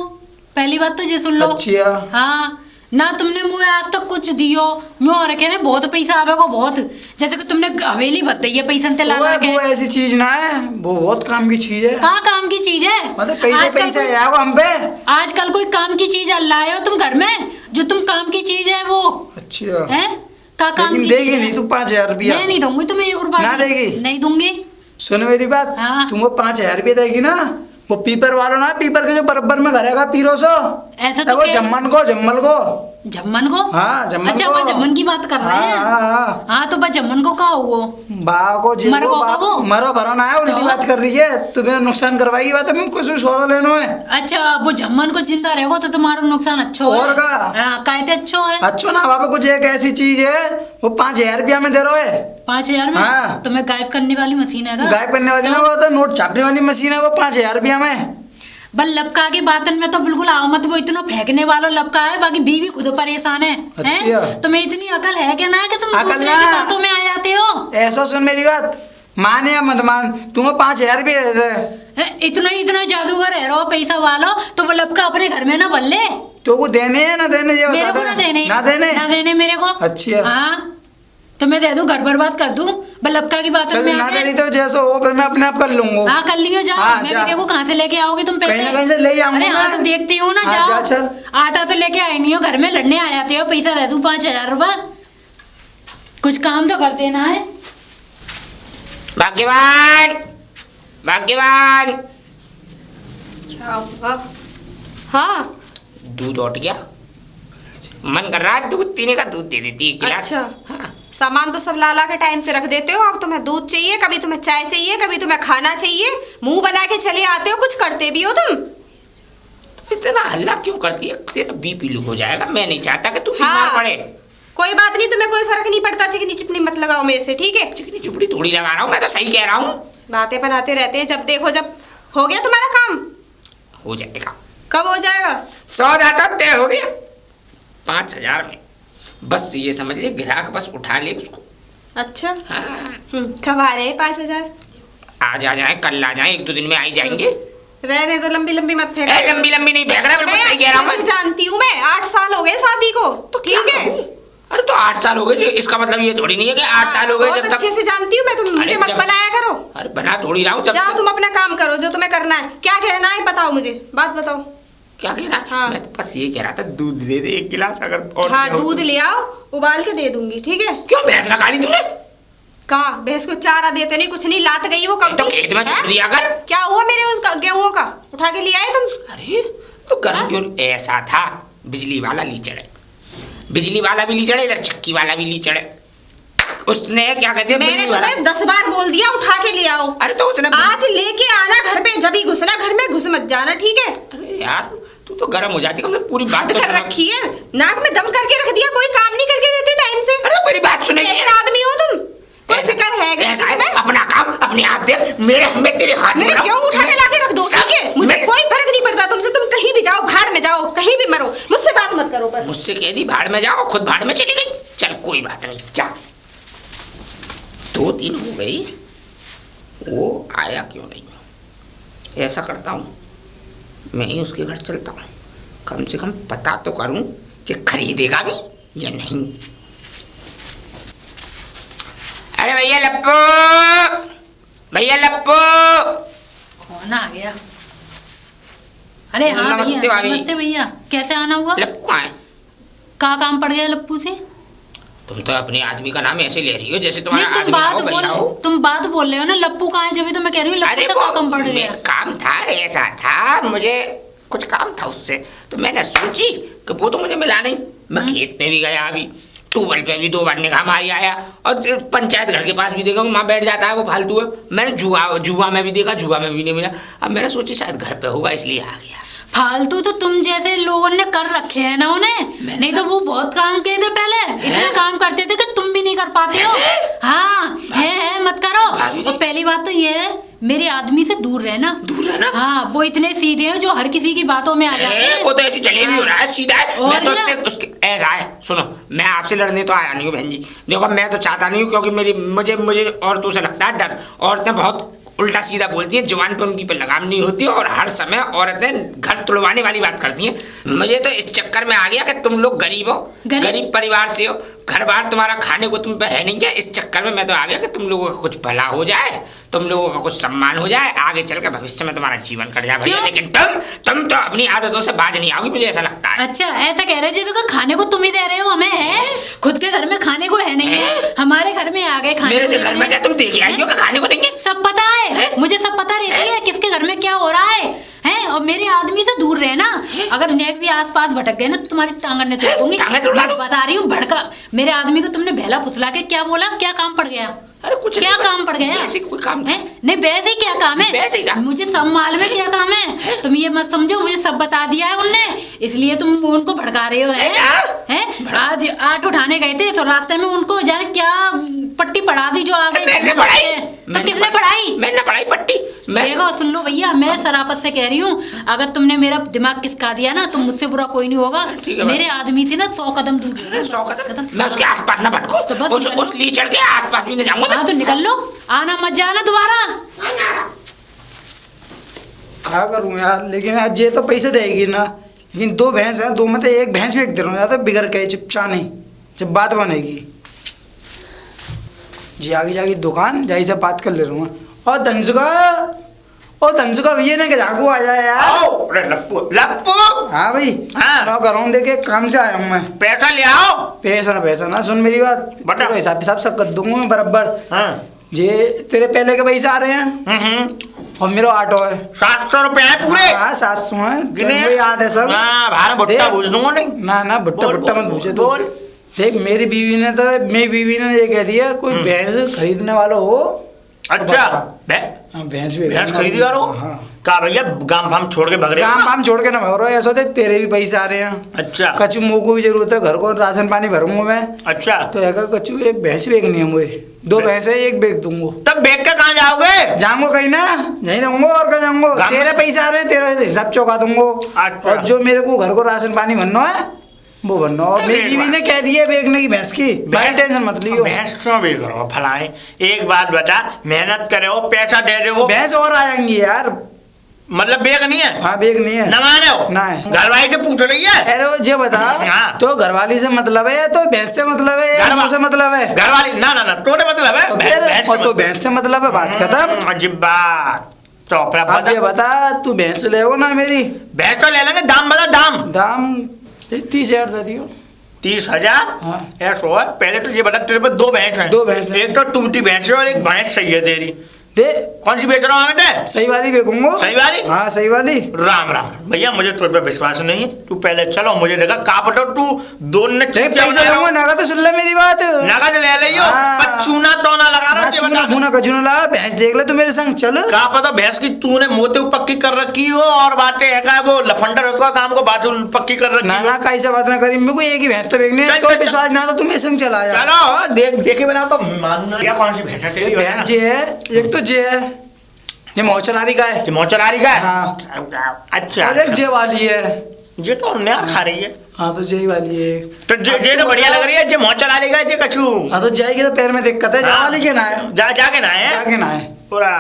पहली बात तो ये सुन लो। अच्छा। हाँ ना, तुमने मुझे आज तक कुछ दियो यूं और रखे ना, बहुत पैसा आवे को, बहुत जैसे कि तुमने हवेली बत दी है पैसा ते लगा के। वो ऐसी चीज ना है, वो बहुत काम की चीज है। कहाँ काम की चीज है? मतलब पैसे आजकल पैसे कोई- आएगा हम पे। आजकल कोई काम की चीज लाए हो तुम घर में, जो तुम काम की चीज है वो अच्छा, है का काम लेकिन की देगी चीज है? नहीं तू 5,000 रुपया। मैं नहीं दूंगी तुम्हें 1 रुपया ना भी। देगी? नहीं दूंगी। सुन मेरी बात। हाँ। तुम वो 5,000 रुपया देगी ना, वो पीपर वालों ना, पीपर के जो बराबर में घर है पीरो सो, ऐसा तो वो क्या- जम्मन को, जम्मल को जम्मन को? हाँ, जम्मन अच्छा, को। बस जम्मन की बात कर रहे हैं। हाँ। हाँ, तो बस जम्मन को कहा हुआ बा को जी मरो को बाबा बाप वो। मरो भरो ना है, उल्टी तो? बात कर रही है, तुम्हें नुकसान करवाएगी बात, हमें कुछ सौदा लेना है। अच्छा, वो जम्मन को जिंदा रहेगा तो तुम्हारा नुकसान अच्छा हो। और का? हाँ, कहते अच्छो है। अच्छो ना बाबा, कुछ एक ऐसी चीज है वो 5,000 रुपया में दे रहे है। 5,000 में? हाँ। तुम्हें गायब करने वाली मशीन है क्या? गायब करने वाली ना, वो तो नोट छापने वाली मशीन है, वो 5,000 रुपया में। बल लपका की बातन में तो बिल्कुल आओ मत, वो इतना फेंकने वाला लपका है, बाकी बीवी खुद परेशान है। अच्छा। हैं? तुम्हें इतनी अकल है क्या ना कि तुम अकल दूसरे ना। की बातों में आ जाते हो? ऐसा सुन मेरी बात, माने या मत मान, तुम्हें 5,000 रुपये दे दे, इतना जादूगर है रो पैसा वालो, तो वो लपका अपने घर में ना बल ले। तो वो देने है ना देने, ये मेरे को बता ना दे। देने। ना देने ना देने मेरे को। अच्छा। हाँ, तो मैं दे दूं, घर बर्बाद कर दूं, बल लपका की बातों चल में ना आके। देनी तो जैसा हो, फिर मैं अपने आप कर लूंगा। हाँ, कर लियो, जाओ। हाँ, मैं जा। भी देखो कहाँ से लेके आओगे तुम पैसे। कहीं ना कहीं से ले आऊंगा अरे हाँ, मैं। तो देखती हूँ ना, हाँ, जाओ। जा, चल। आटा तो लेके आई नहीं हो, घर में लड़ने आ जाते हो, पैसा दे दूं 5,000 रुपए, कुछ काम तो कर देना है। भाग्यवान, भाग्यवान। क्या हुआ? हाँ, दूध उठ गया, मन कर रहा है दूध पीने का, दूध दे देती एक गिलास। अच्छा। हाँ। सामान तो सब लाला के टाइम से रख देते हो, अब तुम्हें दूध चाहिए, कभी तुम्हें चाय चाहिए, कभी तुम्हें खाना चाहिए, मुंह बना के चले आते हो, कुछ करते भी हो तुम। इतना हल्ला क्यों करती है? तेरा बीपी लो हो जाएगा, मैं नहीं चाहता कि तू बीमार हाँ। पड़े। कोई बात नहीं, तुम्हें कोई फर्क नहीं पड़ता, चिकनी चिपनी मत लगाओ मेरे से, ठीक है? चिकनी चुपड़ी थोड़ी लगा रहा हूँ, मैं तो सही कह रहा हूँ। बातें बनाते रहते हैं, जब देखो जब। हो गया तुम्हारा काम? हो जाएगा। कब हो जाएगा? सौदा तो तय हो गया 5,000 में, बस ये समझ ले ग्राहक बस उठा ले उसको। अच्छा। हाँ। कब आ रहे हैं 5,000? आज आ जाए, कल आ जाए, 1-2 दिन में आई जाएंगे। रहने दो, लंबी लंबी मत फेंक। लंबी लंबी नहीं फेंक रहा, बिल्कुल सही कह रहा हूँ मैं। जानती हूँ मैं, 8 साल हो गए शादी को, तो ठीक है। अरे तो 8 साल हो गए, जो इसका मतलब ये थोड़ी नहीं है कि 8 साल हो गए बहुत जब अच्छे तक। से जानती हूँ मैं, तुम मुझे अरे मत जब- बनाया करो। अरे बना थोड़ी रहा हूँ जब जाओ से- तुम अपना काम करो, जो तुम्हें करना है। क्या कहना है बताओ मुझे, बात बताओ। क्या कह रहा? हाँ। मैं तो बस ये कह रहा था दूध दे दे 1 गिलास, अगर और हाँ, हो। दूध ले आओ, उबाल के दे दूंगी, ठीक है? क्यों भैंस लगा ली तूने? कहा भैंस को चारा देते नहीं, कुछ नहीं, लात गई वो कब तो की? खेत में छोड़ हैं? दिया कर। क्या हुआ मेरे उस गेहूं का? उठा के ले आए तुम? अरे तो गर्म क्यों? ऐसा था, बिजली वाला लीचड़ है, बिजली वाला भी लीचड़ है, इधर चक्की वाला भी लीचड़ है। उसने क्या कहते हैं, मैंने बिजली वाला। तुम्हें 10 बार बोल दिया उठा के ले आओ। अरे तो उसने आज लेके आना घर पे, जब ही घुसना घर में, घुस मत जाना, ठीक है? अरे यार तू तो गर्म हो जाती, हमने पूरी बात हद तो कर सुना। रखी है, नाक में दम करके रख दिया, कोई काम नहीं करके देते टाइम से। अरे तो मेरी बात सुनेगी। कैसे आदमी हो तुम? कोई ऐसा- फिक्र है क्या ऐसा है, तुम्हें? अपना काम अपने हाथ दे, मेरे मैं तेरे हाथ मेरे में क्यों उठा के लाके रख दो, ठीक है? मुझे कोई फर्क नहीं पड़ता तुमसे, तुम कहीं भी जाओ, भाड़ में जाओ, कहीं भी मरो, मुझसे बात मत करो बस। मुझसे कह दी भाड़ में जाओ, खुद भाड़ में चली गई। चल कोई बात नहीं, जा। 2 दिन हो गई, वो आया क्यों नहीं? ऐसा करता हूँ, मैं ही उसके घर चलता हूँ, कम से कम पता तो करूँ कि खरीदेगा भी या नहीं। अरे भैया लप्पू, भैया लप्पू। कौन आ गया? अरे हाँ नमस्ते भैया, भाभी। नमस्ते भैया, कैसे आना हुआ? लप्पू कहाँ है? कहाँ काम पड़ गया लप्पू से? तुम तो अपने आदमी का नाम ऐसे ले रही हो जैसे नहीं, तुम्हारा तुम आदमी बात हो, भैया हो। तुम बात बोल रहे हो ना, लप्पू कहाँ है, जब भी तो मैं कह रही हूँ अरे लप्पू से वो कहाँ काम पड़ गया? काम था, ऐसा था, मुझे कुछ काम था उससे, तो मैंने सोची कि वो तो मुझे मिला नहीं। मैं खेत पे भी गया, अभी ट्यूबवेल पे भी 2 बार निगाह मारी आया, और पंचायत घर के पास भी देखा, वहाँ बैठ जाता है वो फालतू है। मैंने जुआ में भी देखा, जुआ में भी नहीं मिला। अब मैंने सोची शायद घर पे होगा, इसलिए आ गया। फालतू तो तुम जैसे लोगों ने कर रखे हैं ना उन्हें, नहीं तो वो बहुत काम किए थे पहले, इतना काम करते थे कि तुम भी नहीं कर पाते हो। हाँ, है मत करो। और पहली बात तो ये है, मेरे आदमी से दूर रहना। दूर रहना? हाँ, वो इतने सीधे हैं जो हर किसी की बातों में आ जाते हैं। वो तो ऐसी जलेबी हो रहा है, सीधा है। और मैं तो क्या? उससे उसके ऐसा है, सुनो, मैं आपसे लड़ने तो आया नहीं हूँ बहन जी। देखो मैं तो चाहता नहीं हूँ, क्योंकि मुझे औरतों से लगता है डर। औरतें बहुत उल्टा सीधा बोलती हैं, जवान पे उनकी पे लगाम नहीं होती, और हर समय औरतें घर तुड़वाने वाली बात करती हैं। मुझे तो इस चक्कर में आ गया कि तुम लोग गरीब हो, गरीब परिवार से हो, घर बार तुम्हारा खाने को तुम पे है नहीं क्या। इस चक्कर में मैं तो आ गया कि तुम लोगों का कुछ भला हो जाए, तुम लोगों का कुछ सम्मान हो जाए, आगे चल के भविष्य में तुम्हारा जीवन कट जाए भैया। लेकिन तुम तो अपनी आदतों से बाज नहीं आओगी, मुझे ऐसा लगता है। अच्छा, ऐसा कह रहे जैसे खाने को तुम ही दे रहे हो, हमें है खुद के घर में खाने को है नहीं है, हमारे घर में आ गए खाने मेरे को घर में क्या तुम देखे आई हो कि खाने को देंगे? सब पता है, मुझे सब पता रहती है किसके घर में क्या हो रहा है। और मेरे आदमी से दूर रहना, अगर नेक भी आसपास भटक गए ना तो तुम्हारी टांगन ने तोड़ दूंगी। टांगें तोड़ मैं दो। बता रही हूँ भड़का। मेरे आदमी को तुमने भैला फुसला के क्या बोला, क्या काम पड़ गया? अरे कुछ क्या नहीं, काम पड़ गया? वैसे कोई काम है? नहीं वैसे क्या काम वैसे ही था। है? मुझे सब मालूम है क्या काम है। तुम ये मत समझो, मुझे सब बता दिया है उनने, इसलिए तुम उनको भड़का रहे हो। है आज आठ उठाने गए थे तो रास्ते में उनको जाने क्या पट्टी पढ़ा दी जो आगे। मैंने पढ़ाई। तो किसने पढ़ाई? मैंने पढ़ाई पट्टी। देखो सुन लो भैया, मैं सरापत से कह रही हूँ, अगर तुमने मेरा दिमाग किसका दिया ना तो मुझसे बुरा कोई नहीं होगा। ठीक है मेरे आदमी से ना 100 कदम दूर रहो। 100 कदम मैं उसके आसपास ना भटकूं, तो बस निकल लो। उस लीचड़ के आसपास भी नहीं जाऊंगा। हाँ तो निकल लो, आना मत जाना दोबारा। क्या करूँ यार, लेकिन आज ये तो पैसे देगी ना, लेकिन 2 भैंस है, 2 में तो 1 भैंस भी एक दे रहा हूँ, या तो बिगड़ के चिपचा नहीं, जब बात बनेगी जी आगे जाके दुकान जाई से बात कर ले रहा हूँ। और धनसुका भैया ने जागू आ जाए यार। आओ, अरे लप्पू लप्पू। हाँ भाई, हाँ। नौ कर रहा हूँ, देखे काम से आया हूँ मैं। पैसा ले आओ। पैसा ना सुन मेरी बात, बता। तेरे हिसाब सब कर दूंगा मैं बराबर। हाँ। ये तेरे पहले के पैसे आ रहे हैं और मेरा ऑटो है 700 रुपए है पूरे। हाँ 700 है, गिने? मुझे याद है सब। हाँ भार भुट्टा देख। भूज दूंगा नहीं। ना भुट्टा बोल, भुट्टा बोल, मत पूछे बोल। तो। देख मेरी बीवी ने ये कह दिया, कोई भैंस खरीदने वाला हो। अच्छा भैंस भी भैंस खरीदी वालो। हाँ का भैया गांव फाम छोड़ के भग रहे हो? काम वाम छोड़ के ना भरो, ऐसा देख तेरे भी पैसे आ रहे हैं। अच्छा कच्चू मुँह को भी जरूरत है, घर को राशन पानी भरूंगा मैं। अच्छा तो है कच्चू एक भैंस बेचनी है मुझे, 2 भैंस है, 1 बेच दूंगा। तब बेच के कहाँ जाओगे? जाऊंगा कहीं ना, यहीं रहूंगा और कहीं जाऊंगा। गाँव में- तेरे पैसे आ रहे हैं, तेरा हिसाब चौका दूंगा। अच्छा। और जो मेरे को घर को राशन पानी भरना है वो भरना। और मेरी बीवी ने कह दिया बेचने की भैंस की, भाई टेंशन मत लियो। भैंस क्यों बेच रहे हो फलाए? एक बात बता, मेहनत करे हो, पैसा दे रहे हो, भैंस और आ जाएंगी यार। मतलब बेच नहीं है? हाँ बेच नहीं है न माने हो? ना है। घरवाली तो पूछ रही है। अरे वो जे बता, हाँ। तो घरवाली से मतलब है या तो भैंस से मतलब है या मुँह से मतलब है? घरवाली ना तोड़े मतलब है। तो फिर भैंस और तो भैंस से मतलब है, बात खत्म। अजीब बात। तो अपना अब ये बता, तू भैंस ले ना मेरी? भैंस तो ले लेंगे, दाम बता दाम। दाम 30,000 दे दियो। 30,000? हाँ। ऐसा है, पहले तो ये बता तेरे पे 2 भैंस हैं। 2 भैंस हैं। एक तो टूटी भैंस है और एक भैंस सही है तेरी। दे कौन सी बेच रहा हूँ हमें? सही वाली बेचूंगा। सही वाली? हाँ सही वाली। राम राम भैया, मुझे तुझ पे विश्वास नहीं। तू पहले चलो, मुझे देखा का पटो तू दोनों ने देख पैसा लूंगा, नगद तो सुन ले मेरी बात। नगद ले लियो। हाँ। पर चूना तो ना लगा रहा है, चूना फूना कचूना ला, भैंस देख ले तू मेरे संग चल। का पता भैंस की तूने मोते पक्की कर रखी हो और बातें है का वो लफंडर उसका काम को बात पक्की कर रखी ना हो। ना कैसे बात ना करी, मेरे को एक ही भैंस तो बेचनी है। चल, तो चल, विश्वास ना तो तू मेरे संग चला जा। चलो देखे बिना तो मानना। क्या कौन सी भैंस है तेरी? भैंस जे है, एक तो जे है, ये मौचनारी का है। मोचरारी का है? हाँ। अच्छा और एक जे वाली है। ये तो नया खा रही है। हाँ तो जे वाली है। तो जे तो बढ़िया लग रही है। जे मोचरारी का है, जे कछू। हाँ तो जाएगी तो पैर में दिक्कत है, जे हाँ। वाली के ना है, जाके ना है जाके ना है। पूरा।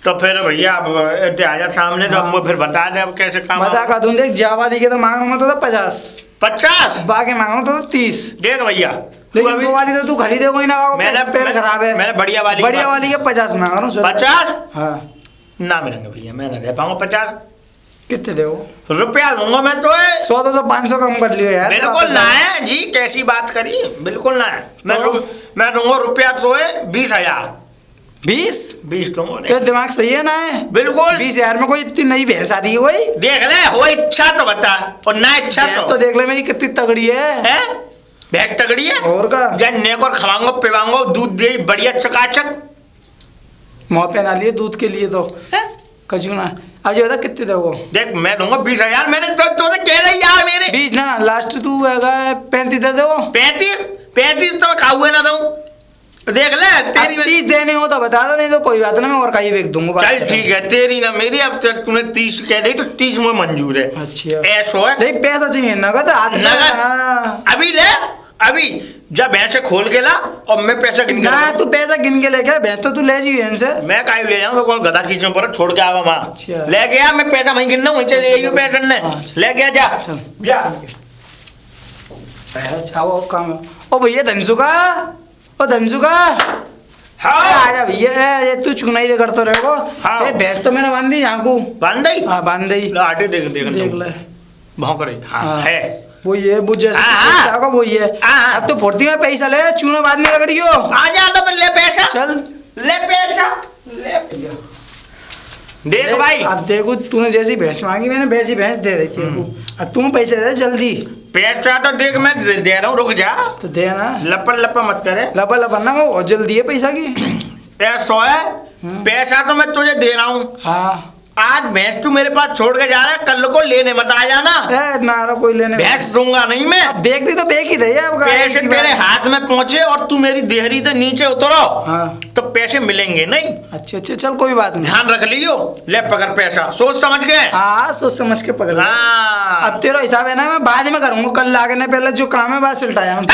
तो फिर भैया अब आजा सामने, तो हमको फिर बता दे अब कैसे काम। बता का दूं, देख जा वाली के तो मांग रहा हूँ तो 50, 50 बाकी मांग रहा हूँ तो 30। देख भैया, लेकिन वो वाली तो तू खरीदे कोई ना, पैर खराब है। मैंने बढ़िया वाली के 50 मांग रहा हूँ। 50 हाँ ना मिलेंगे भैया, मैं ना दे पाऊंगा 50 कितने दे रुपया दूंगा मैं तो। 100 200 500 कम कर लियो यार। बिल्कुल ना है जी, कैसी बात करी, बिल्कुल ना है। मैं दूंगा रुपया तो है 20,000। 20 दूंगा। तेरा दिमाग सही है ना है? बिल्कुल। 20,000 में कोई इतनी नई भैंस आ रही है कोई? देख ले, हो इच्छा तो बता और ना इच्छा भैंस तो देख ले मेरी कितनी तगड़ी है। भैंस तगड़ी है और का जब नेक और खवाऊंगा पिवाऊंगा, दूध दे बढ़िया चकाचक। मुँह पहना लिए दूध के लिए तो कचू ना। अब ये बता कितने दोगे? देख मैं दूंगा 20,000। मैंने तो कह रही यार मेरे 20 ना, लास्ट तू है 35 दे दो। 35 तो मैं खाऊंगा ना दूं। देख ले तेरी 30 देने हो तो बता दो, नहीं तो कोई बात ना, मैं और कहीं बेच दूंगा। चल ठीक है, तेरी ना मेरी। अब तूने 30 कह रही तो 30 में मंजूर है। अच्छा ऐसा है। नहीं पैसा चाहिए नगद हाथ में। नगद? हाँ। अभी ले, अभी जब भैंसे खोल के ला और मैं पैसा गिन के ना लाऊं। तू पैसा गिन के लेके भैंस तो तू ले जी इनसे। मैं काहे ले जाऊं, कौन गधा खींचूं पर छोड़ के आवा वहां। अच्छा। ले गया मैं पैसा वहीं गिनना, वहीं चले आई पैसा ने। अच्छा। ले गया जा चल। जा। अच्छा वो काम है। ओ भैया धनसुका, ओ धनसुका हाँ आजा भैया, ये तू चुनाई रे करते रहेगो। हाँ। ये भैंस तो मैंने बांध दी यहाँ को। बांध दई? हाँ बांध दी। लो आटे देख देख ले। भौंक रही। हाँ हाँ। है। वो ये वो जैसे हाँ। वो ये हाँ। अब तो फुर्ती में पैसा ले, चूना बाद में रगड़ियो। आ जा तो ले पैसा। चल ले पैसा ले। देख भाई, अब देखो तूने जैसी भैंस मांगी मैंने वैसी भैंस दे दी तेरे को। अब तुम पैसे दे जल्दी। पैसा तो देख मैं दे रहा हूँ, रुक जा। तो दे ना, लपन लपन मत करे। लपा लपा ना वो जल्दी है पैसा की। ऐसा है, पैसा तो मैं तुझे दे रहा हूँ। हाँ आज भैंस तू मेरे पास छोड़ के जा रहा है, कल को लेने मत आ जाना। ना कोई लेने भैंस दूंगा नहीं मैं। अब बेच दी तो बेच ही दे अब पैसे तेरे हाथ में पहुंचे और तू मेरी देहरी से नीचे उतरो, हाँ। तो पैसे मिलेंगे नहीं। अच्छा चल कोई बात नहीं। ध्यान रख लियो। ले पकड़ पैसा, सोच समझ के। हाँ सोच समझ के पकड़। हाँ। अब तेरा हिसाब है ना, मैं बाद में करूंगा, कल लागने पहले जो काम है बात सुलटाया हूँ।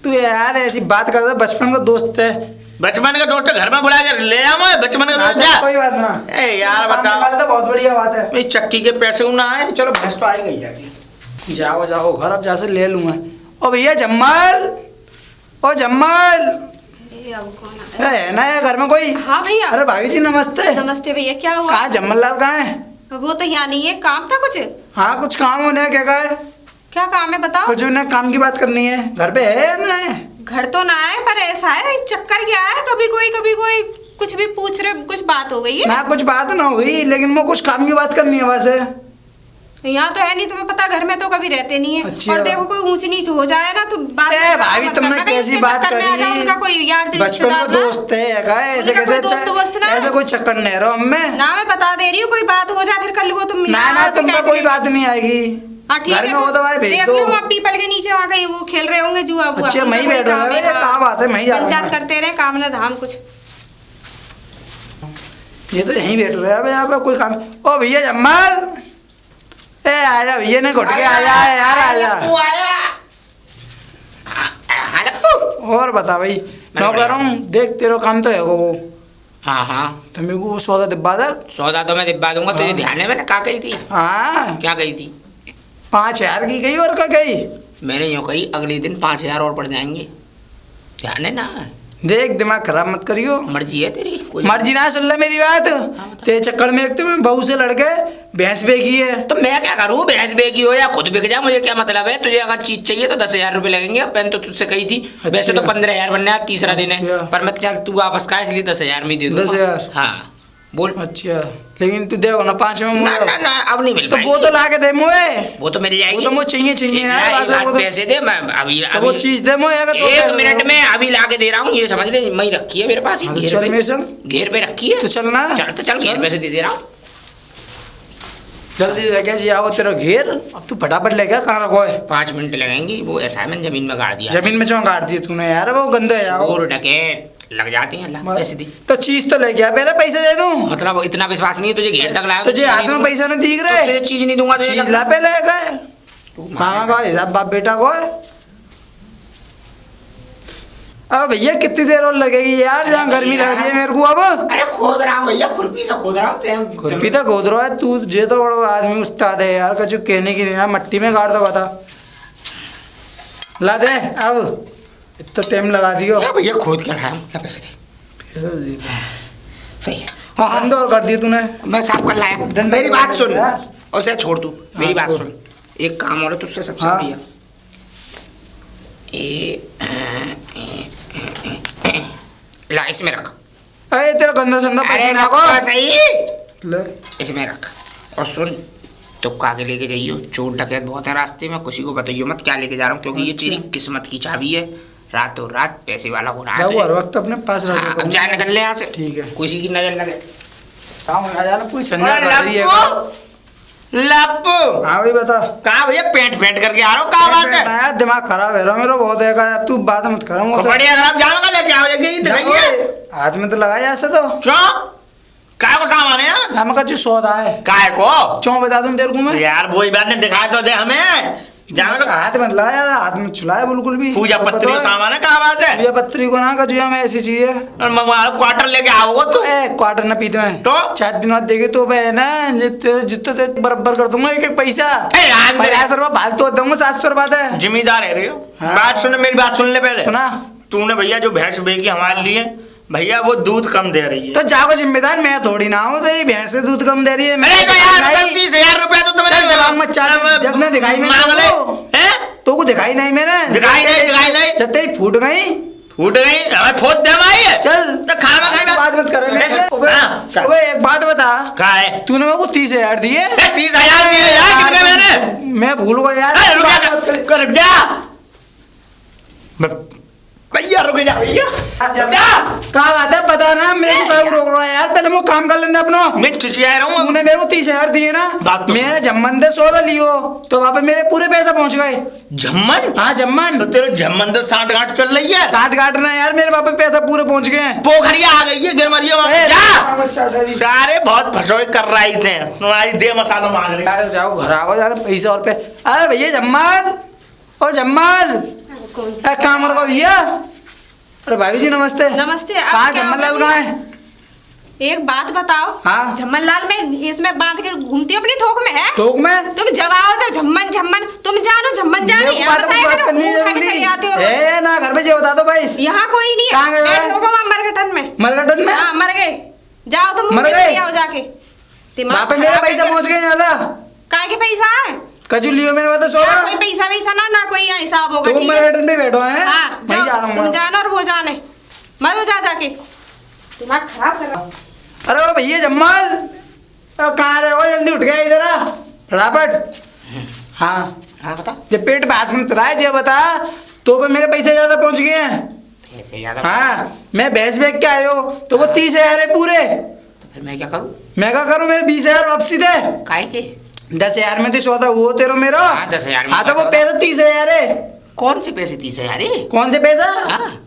तू यार ऐसी बात कर, बचपन का दोस्त है। बचपन का दोस्त घर में बुला के ले आओ, बचपन का दोस्त जा। कोई बात ना। ए यार बताओ, तो बहुत बढ़िया बात है। मेरी चक्की के पैसे ना आए, चलो भैंस तो आई गई जाके। जाओ जाओ घर, अब जैसे ले लूंगा। ओ भैया जम्मल, ओ जम्मल ये अब कौन आया? है ना ये घर में कोई? हाँ भैया। अरे भाभी जी नमस्ते। नमस्ते भैया, क्या हुआ? कहाँ जम्मल लाल कहाँ है? वो तो यहाँ नहीं है, काम था कुछ। हाँ कुछ काम होने है, क्या कहा है? क्या काम है बताओ? कुछ उन्हें काम की बात करनी है, घर पे है ना? घर तो ना है, पर ऐसा है चक्कर क्या है, कभी कोई कुछ भी पूछ रहे, कुछ बात हो गई है ना कुछ बात ना हुई, लेकिन वो कुछ काम की बात करनी है वैसे। यहाँ तो है नहीं, तुम्हें पता घर में तो कभी रहते नहीं है। अच्छा। और देखो कोई ऊंच नीच हो जाए ना तो बात भाभी तुमने कैसी बात करी? उनका कोई यार बचपन का दोस्त है ऐसे उनका कोई कैसे? दोस्त ना है। ऐसे कोई चक्कर नहीं रहा हमें ना, मैं बता दे रही हूँ, कोई बात हो जाए फिर कल को तुम ना तुम पे कोई बात नहीं आएगी। हाँ ठीक घर है, में हो तो भाई भेज देख दो। लो वहाँ पीपल के नीचे वहाँ कहीं वो खेल रहे होंगे जुआ बुआ। अच्छा मैं ही बैठ रहा है, कहाँ बात है, मैं ही जा रहा हूँ। पंचायत करते रहे, काम ना धाम कुछ। ये तो यहीं बैठ रहे हैं यहाँ पे, कोई काम। ओ भैया जम्मल, ए आजा भैया ने घुट के आया है यार, आजा। और बता भाई, नौकर हूँ, देख तेरा काम तो है वो। हाँ हाँ, तो मेरे को वो सौदा डिब्बा दे। सौदा तो मैं दिब्बा दूंगा, तुझे ध्यान है मैंने क्या कही थी? हाँ क्या कही थी? 5000 की गई और क्या गई? मैंने यूँ कही अगले दिन 5000 और बढ़ जाएंगे, ध्यान है ना? देख दिमाग खराब मत करियो। मर्जी है तेरी, मर्जी ना सुन ले मेरी बात। तेरे चक्कर में एक तो मैं बहू से लड़के भैंस बेची है। तो मैं क्या करूँ, भैंस बेची हो या खुद बिक जा, मुझे क्या मतलब है? तुझे अगर चीज चाहिए तो 10,000 रुपए लगेंगे। मैंने तो तुझसे कही थी। वैसे तो 15,000 बनना है, तीसरा दिन है, पर मैं चल तू वापस का, इसलिए 10,000 में दे दूँ। 10,000? हाँ बोल। अच्छा लेकिन तू देखो ना 5 में ना ना ना, अब नहीं मिल तो पाएगी। वो तो ला के दे मुझे। वो तो मिल जाएगी। वो तो मुझे चाहिए यार, यार पैसे दे, मैं अभी तो वो चीज दे मुझे अगर तो 1 मिनट में अभी ला के दे रहा हूँ, ये समझ ले। मई रखी है मेरे पास, हाँ, तो चल मेरे संग। घेर पे रखी है। तो चलना। चल तो चल, घेर पैसे दे रहा हूँ। जल्दी लेके जी आओ तेरा घेर। अब तू फटाफट लेके कहाँ रखो है? 5 मिनट लगेंगे। वो ऐसा है, मैंने जमीन में गाड़ दिया। जमीन में क्यों काट दी तूने यार? वो गंदे है यार। और डकैत लग जाते हैं। अल्लाह पैसे दी। तो चीज तो लेके आ, मेरा पैसे दे दूं। मतलब इतना विश्वास नहीं है तुझे, घेर तक लाया तुझे हाथ में पैसा नहीं दिख रहे? तुझे चीज नहीं दूंगा, चीज ला पे ले गए। कहाँ का हिसाब बाप बेटा को है? अब भैया कितनी देर और लगेगी यार, जहाँ गर्मी लग रही है मेरे को अब। अरे खोद रहा हूँ भैया, खुरपी से खोद रहा हूँ। खुरपी तो खोद रहा है तू, जे तो बड़ा आदमी उस्ताद है यार, कछु कहने की नहीं यार, मट्टी में गाड़ दो बता। ला दे अब, इतना टाइम लगा दियो। भैया खोद के लाया हूँ, पैसे दे। सही है। हाँ बंद और कर दिया तूने। मैं साफ कर लाया। मेरी बात सुन, और से छोड़ तू, मेरी बात सुन। एक काम और है तुझसे सबसे बढ़िया। ला इसमें रख। अरे तेरा गंदा संदा पसीना को सही ले, इसमें रख। और सुन, तुक्का के लेके जाइयो, चोर डकैत बहुत है रास्ते में, किसी को बताइयो मत क्या लेके जा रहा हूँ, क्योंकि ये तेरी किस्मत की चाबी है। रातों रात पैसे वाला हो रहा है। हर वक्त अपने पास रखो। अब जा निकल ले यहाँ से, ठीक है। किसी की नजर लगे। आ जाना, पूरी संध्या कर रही है। लप्पू, हाँ भाई बता। कहाँ भैया पेंट करके आ रहा हूँ, कहाँ बात है? यार दिमाग खराब है मेरा बहुत है, अब तू बात मत कर। बढ़िया खराब जाऊंगा, लेके आओ। हाथ में तो लगाया ऐसे तो क्यों? काय को सामान है? हम का जो सौदा है। काय को? क्यों बता दूं तेरे को मैं? यार वही बात नहीं, दिखा तो दे हमें। हाथ में लगाया, हाथ में चुलाया बिल्कुल भी। पूजा पत्री सामान है, कहाँ बात है? पूजा पत्री को ना का जो में ऐसी चीज है। क्वार्टर लेके आओगे तू? क्वार्टर ना पीते में तो 4 दिन बाद देखे तो है ना, जितना तेरे बराबर कर दूंगा एक पैसा। 50 रुपया फालतू दूंगा, 700 रुपया है। जिम्मेदार है रही हो। बात सुन, मेरी बात सुन ले पहले। सुना? तूने भैया जो भैंस बेची हमारे लिए, भैया वो दूध कम दे रही है। तो जाओ जिम्मेदार मैं थोड़ी ना हूँ, तेरी भैंस से दूध कम दे रही है। अरे तो यार 30,000 रुपया तो तुम्हें जब ने दिखाई मांग ले, तो को दिखाई नहीं मैंने। दिखाई नहीं। जब तेरी फूट गई हमें फोद दे भाई। चल तो खाना खाएगा, बात मत कर। कहा है? तूने मेरे को 30,000 दिए। 30,000 दिए यार, कितने मैंने? मैं भूल गया यार। अरे रुक जा भैया, रुक जा भैया। कहाँ बात है पता ना, मेरे को क्यों रोक रहा है यार? पहले मैं काम कर लेना अपना। मैं चिचिया रहा हूँ। तूने मेरे को 30,000 दिए ना, बात तो मेरे जम्मन दे 16 लियो, तो वहाँ पे मेरे पूरे पैसे पहुँच गए। जम्मन? हाँ जम्मन। तो तेरे जम्मन दे 60 गांठ चल रही है। 60 काटना यार, मेरे वहाँ पे पैसा पूरे पहुँच गए हैं। पोखरिया आ गई है, गिरमरिया सारे बहुत फसोई कर रहा है इसने, तुम्हारी दे मसाला मांग रही। यार जाओ घर आओ यार, पैसा और पे। अरे भैया जम्मल, ओ जम्मल, काम करो भैया। अरे भाभी जी नमस्ते। नमस्ते। अब कहाँ क्या जम्मल हो लाल गया? कहाँ है? एक बात बताओ। हाँ। झम्मन लाल में इसमें बांध के घूमती हो अपनी ठोक में है? ठोक में? तुम जब आओ जब झम्मन झम्मन, तुम जानो झम्मन मेरे जानी को बात करनी है जरूरी। ए ना घर पे जे बता दो भाई। यहाँ कोई नहीं कहाँ गए है, हो? बैठो वहाँ मरघटन में। मरघटन में? हाँ मर गए। जाओ तुम मर मुझे गए? ले आओ जाके। वहाँ पे मेरे पैसा पहुँच गए ज्यादा। काहे के पैसा है? कचू लियो मेरे पास तो यहाँ कोई 16। पैसा वैसा ना कोई यहाँ हिसाब होगा। तो ठीक है? मरघटन पे बैठो है। हाँ जा रहा जाओ, हूँ तुम मैं। जानो और वो जाने। मरो जा जाके, दिमाग खराब कर रहा हूँ। अरे ओ भैया जम्मल, कहाँ रहे हो? जल्दी उठ गया इधर आ फटाफट। हाँ हाँ बता। जब पेट पे हाथ में उतरा है जे बता, तो पे मेरे पैसे ज्यादा पहुँच गए हैं। पैसे ज्यादा? हाँ मैं भैंस बेच के आयो, तो वो 30,000 है पूरे। तो फिर मैं क्या करूँ? मैं क्या करूँ? मेरे 20,000 वापसी दे। काहे के? 10,000 में तो सौदा वो तेरा मेरा। हाँ, 10,000 में हाँ तो वो सौदा। पैसा 30,000 है। कौन से पैसे 30,000 है? कौन से पैसा? हाँ।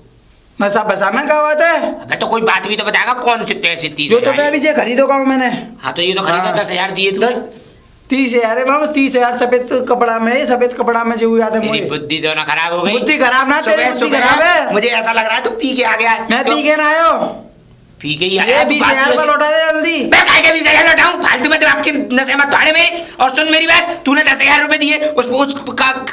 मैं सब बसा में कहा बात है। अबे तो कोई बात भी तो बताएगा, कौन से पैसे जो 30,000? तो मैं अभी जे खरीदोगा मैंने। हाँ तो ये तो खरीदा, हाँ। 10,000 दिए तू। 30,000 है बाबा, 30,000 सफेद कपड़ा में, सफेद कपड़ा में जो याद है तेरी मुझे। बुद्धि तो ना खराब हो गई। बुद्धि खराब ना, तेरी सुबह बुद्धि सुबह खराब है। मुझे ऐसा लग रहा है तू पी के आ गया है। मैं क्यों? पी के ना आयो। पी के ही ये आया। 20,000 का लौटा दे जल्दी। मैं काहे के 20,000 लौटाऊं? फालतू में दिमाग के नशे मत भाड़े मेरे। और सुन मेरी बात, तूने 10,000 रुपए दिए, उस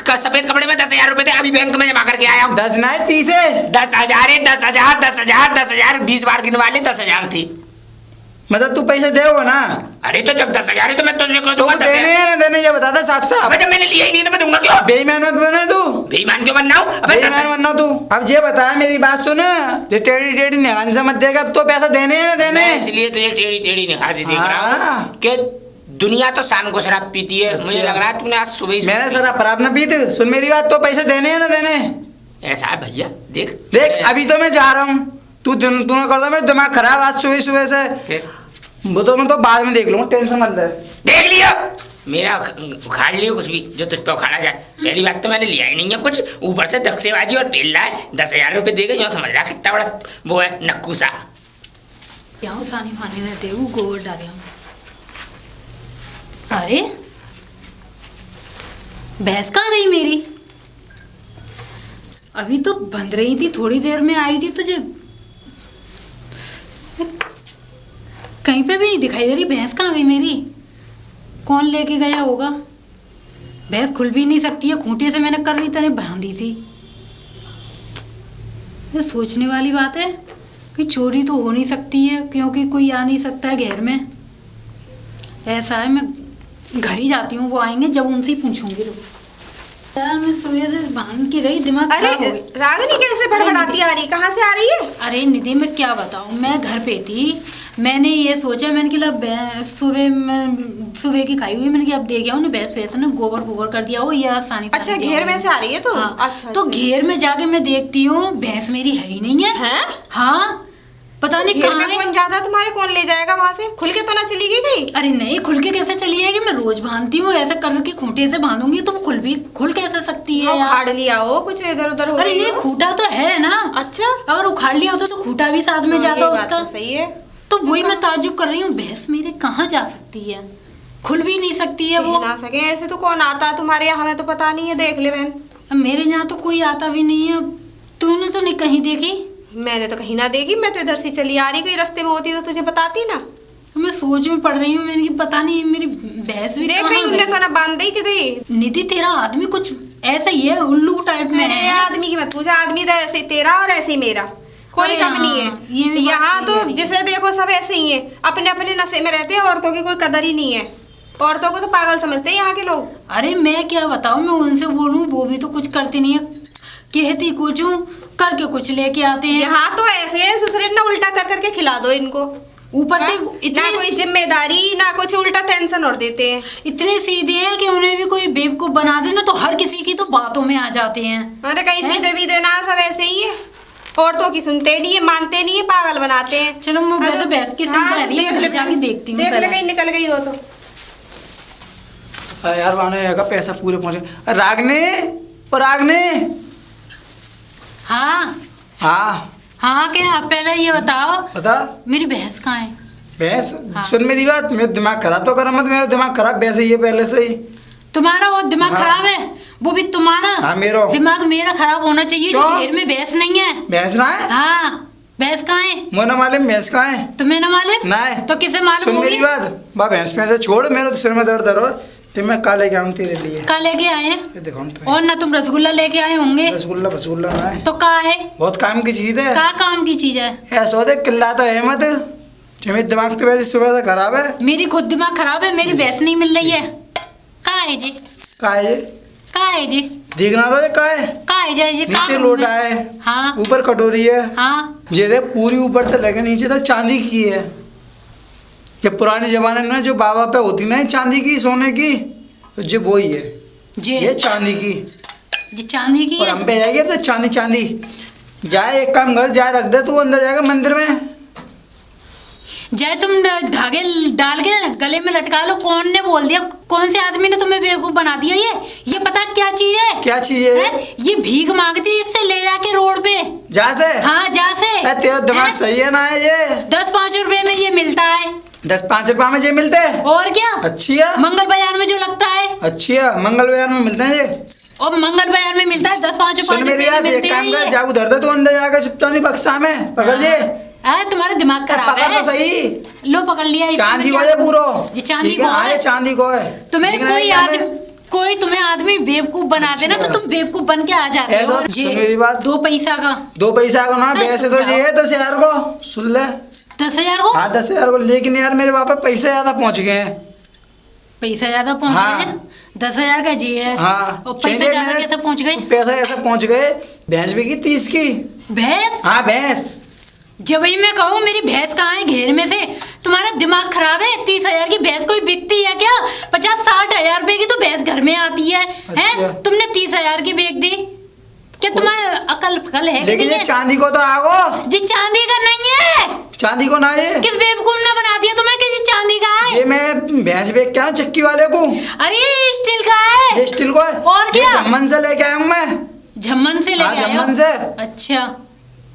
का सफेद कपड़े में 10,000 रुपए थे, अभी बैंक में जमा करके आया हूँ। 10 ना है 30 है। 10,000 है, 10,000, 10,000, 10,000, 20 बार गिनवा ले, 10,000 थी। मतलब तू पैसे देगा ना? अरे तो जब 10,000 है तो मैं तुझे तो दूंगा देने 10,000। है ना देने, ये बता दे साफ साफ। अबे जब मैंने लिया ही नहीं तो मैं दूंगा क्यों? बेईमान मत बना तू। बेईमान क्यों बनना हूँ? अबे बेईमान 10,000 बनना तू। अब ये बता मेरी बात सुन, जो टेढ़ी टेढ़ी निगाह से मत देगा, तो पैसा देने है ना देने। मैं इसलिए तुझे टेढ़ी टेढ़ी निगाह से देख रहा हूँ हाँ। कि दुनिया तो शाम को शराब पीती है। मुझे लग रहा है तूने आज सुबह ही मैंने सर खराब ना पीते। सुन मेरी बात, तो पैसे देने है ना देने। ऐसा है भैया, देख देख अभी तो मैं जा रहा हूँ, तूने कर दो, मैं दिमाग खराब आज सुबह सुबह से। फिर वो तो मैं तो बाद में देख लूंगा, टेंशन मत ले। देख लियो, मेरा उखाड़ लियो कुछ भी जो तुझ पे उखाड़ा जाए। पहली बात तो मैंने लिया ही नहीं है कुछ, ऊपर से दक्षेबाजी और पेल रहा है। 10,000 रुपए देगा, जो समझ रहा है कितना बड़ा वो है नक्कू सा। यहाँ सानी पानी रहते वो गोबर डाले हम। अरे भैंस कहाँ गई मेरी? अभी तो बंद रही थी, थोड़ी देर में आई थी, तुझे कहीं पे भी नहीं दिखाई दे रही। भैंस कहाँ गई मेरी? कौन लेके गया होगा? भैंस खुल भी नहीं सकती है, खूंटे से मैंने कर ली तरह बांधी थी। ये सोचने वाली बात है कि चोरी तो हो नहीं सकती है, क्योंकि कोई आ नहीं सकता है घर में। ऐसा है, मैं घर ही जाती हूँ, वो आएंगे जब उनसे ही पूछूंगी। तो यार मैं सुबह से बांध के गई, दिमाग अरे हाँ, खराब हो गई। रागिनी कैसे भड़बड़ाती आ रही? कहाँ से आ रही है? अरे निधि मैं क्या बताऊँ, मैं घर पे थी, मैंने ये सोचा, मैंने कि लब सुबह की खाई हुई, मैंने कि अब देख आओ ना भैंस भैंस ने गोबर गोबर कर दिया हो या सानी पानी अच्छा दिया घेर हो। में से आ रही है तो? हाँ, अच्छा तो घेर में जाके मैं देखती हूँ भैंस मेरी है ही नहीं है। हैं? हाँ पता नहीं घेर कहाँ में है। कौन जाता तुम्हारे? कौन ले जाएगा वहाँ से? खुल के तो ना चली गई कहीं? अरे नहीं, खुल के कैसे चली जाएगी? मैं रोज बांधती हूँ, ऐसे करके खूंटे से बांधूंगी तो खुल कैसे सकती है यार? उखाड़ लिया हो, कुछ इधर उधर हो अरे गई ये हो। खूंटा तो है ना। अच्छा, अगर उखाड़ लिया होता तो खूंटा भी साथ में हाँ, जाता ये बात उसका। तो सही है। तो वही मैं ताज्जुब कर रही हूँ, भैंस मेरे कहाँ जा सकती है? खुल भी नहीं सकती है वो। कह ना सके ऐसे तो कौन आता है तुम्हारे यहाँ? हमें तो पता नहीं है, देख ले बहन। अब मेरे यहाँ तो कोई आता भी नहीं है। तूने तो नहीं कहीं देखी? मैंने तो कहीं ना देखी, मैं तो इधर से चली आ रही, कोई रास्ते में होती तो तुझे बताती ना। मैं सोच में पड़ रही हूँ, मैंने कि पता नहीं मेरी भैंस भी देख कहाँ रही उनने गई? तो ना बांध दी किधर। निधि तेरा आदमी कुछ ऐसा ही है, उल्लू टाइप में मैंने है। आदमी की मत पूछा, आदमी तो ऐसे ही तेरा और ऐसे ही मेरा, कोई अरे कम हाँ, नहीं ये भी है। बात यहाँ सही तो है। जिसे देखो सब ऐसे ही है, अपने अपने नशे में रहते हैं, औरतों की कोई कदर ही नहीं है। औरतों को तो पागल समझते हैं यहाँ के लोग। अरे मैं क्या बताऊँ, मैं उनसे बोलूँ वो भी तो कुछ करती नहीं है, कहती कुछ हूँ करके कुछ लेके आते हैं। यहाँ तो ऐसे है, ससुरे ने उल्टा कर करके खिला दो इनको। ऊपर से ना इतने कोई जिम्मेदारी ना कुछ, उल्टा टेंशन और देते हैं। इतने सीधे हैं कि उन्हें भी कोई बेवकूफ बना दे ना तो हर किसी की तो बातों में आ जाते हैं। अरे कहीं सीधे भी देना, सब ऐसे ही है। औरतों की सुनते नहीं है, मानते नहीं है, पागल बनाते हैं। चलो मैं वैसे बहस की सुनता हाँ, रही हूँ, जाके देखती हूँ देख ले पहले। कहीं निकल गई हो तो। यार वाने का पैसा पूरे पहुंचे। रागनी और रागनी। हाँ हाँ हाँ, क्या पहले ये बताओ बता। मेरी भैंस कहाँ है? भैंस हाँ। सुन मेरी बात, मेरा दिमाग खराब तो कर मत, मेरा दिमाग खराब वैसे ही है पहले से ही। तुम्हारा वो दिमाग हाँ। खराब है, वो भी तुम्हारा। हाँ, मेरा दिमाग मेरा खराब होना चाहिए। क्यों? जो घेर में भैंस नहीं है। भैंस ना है? हाँ, भैंस कहाँ है? मुझे ना मालूम भैंस कहाँ है। तुम्हें ना मालूम? ना है। तो किसे मालूम सुन होगी? मेरी बात, बा भैंस पैसे छोड़, मेरे तो सिर में दर्द हो तो मैं कल लेके आऊँ तेरे लिए। कहाँ लेके आए हैं? ये दिखाऊँ तो और ना तुम रसगुल्ला लेके आए होंगे। रसगुल्ला रसगुल्ला ना है, तो कहाँ है? बहुत काम की चीज है। कहाँ काम की चीज है? ऐसा होता है किल्ला तो है मत, जो मेरे दिमाग तो वैसे सुबह से खराब है। मेरी खुद दिमाग खराब है, मेरी भैंस नहीं मिल रही है। कहाँ है जी? का है ये? कहाँ है जी? देखना रहो का है। कहाँ है जी? नीचे कहाँ लोटा है? है, हाँ ऊपर कटोरी है। हाँ। ये देख पूरी ऊपर तक लगे, नीचे तक चांदी की है। ये पुराने जमाने में जो बाबा पे होती ना चांदी की सोने की, तो ये वो ही है। जी ये चांदी की, ये चांदी की और है। हम पे जाएगी अब तो चांदी चांदी। जाए एक काम कर, जाए रख दे तू अंदर जाएगा मंदिर में। जय तुम धागे डाल के गले में लटका लो। कौन ने बोल दिया? कौन से आदमी ने तुम्हें बेवकूफ बना दिया? ये पता क्या चीज है? क्या चीज है? हैं? ये भीख मांगती है, इससे ले जाके रोड पे। जा से? हाँ जा से। तेरा दिमाग हैं? सही है ना है ये? 10-5 रुपए में ये मिलता है। 10-5 रुपए में ये मिलते हैं? और क्या? अच्छी है। मंगल बाजार में जो लगता है। अच्छी है, मंगल बाजार में मिलते हैं ये। और मंगल बाजार में मिलता है 10-5 सुन मेरी रुपए बात, में एक मिलते हैं काम कर, ये। जा उधर दे तू अंदर जाकर चुपचाप बक्सा में पकड़ जे। तुम्हारा दिमाग खराब पकड़ है। तो सही। लो पकड़ लिया। इसमें चांदी क्या? को है पूरा। ये चांदी ठीक है, को हाँ, है। ये चांदी को है। तुम्हें ठीक है, कोई ये आदमी, हमें- कोई तुम्हें आदमी बेवकूफ बना देना तो तुम बेवकूफ बन के आ जाते हो। ऐसा सुन मेरी बात। 2 पैसा का 2 पैसा को ना, वैसे तो ये है 10,000 को। सुन ले। 10,000 को? हाँ 10,000 को, लेकिन यार मेरे पापा पैसे ज्यादा पहुंच गए हैं। पैसा ज्यादा पहुंच हाँ। गए हैं? 10,000 का जी है। हाँ और पैसे चाहिए ज्यादा मेरे- कैसे पहुंच गए? पैसा ऐसा पहुंच गए, भैंस बिकी 30 की। भैंस? हाँ भैंस। जब ही मैं कहूँ मेरी भैंस कहाँ है घेर में से? तुम्हारा दिमाग खराब है? 30,000 की भैंस कोई बिकती है क्या? 50-60 हजार रुपए की तो भैंस घर में आती है। अच्छा। हैं? तुमने 30,000 की बेच दी? क्या तुम्हारे अकल फकल है कि लेकिन नहीं ये है? चांदी को तो आगो। जी चांदी का नहीं है। चांदी को ना ये। किस बेवकूफ ने बना दिया तुम्हें कि ये चांदी का है? ये मैं भैंस बेच के आया चक्की वाले को। अरे ये स्टील का है। ये स्टील को है। और ये क्या? जम्मन से लेके आया हूँ मैं। झम्मन से हाँ लेके आए हो? जम्मन से, अच्छा।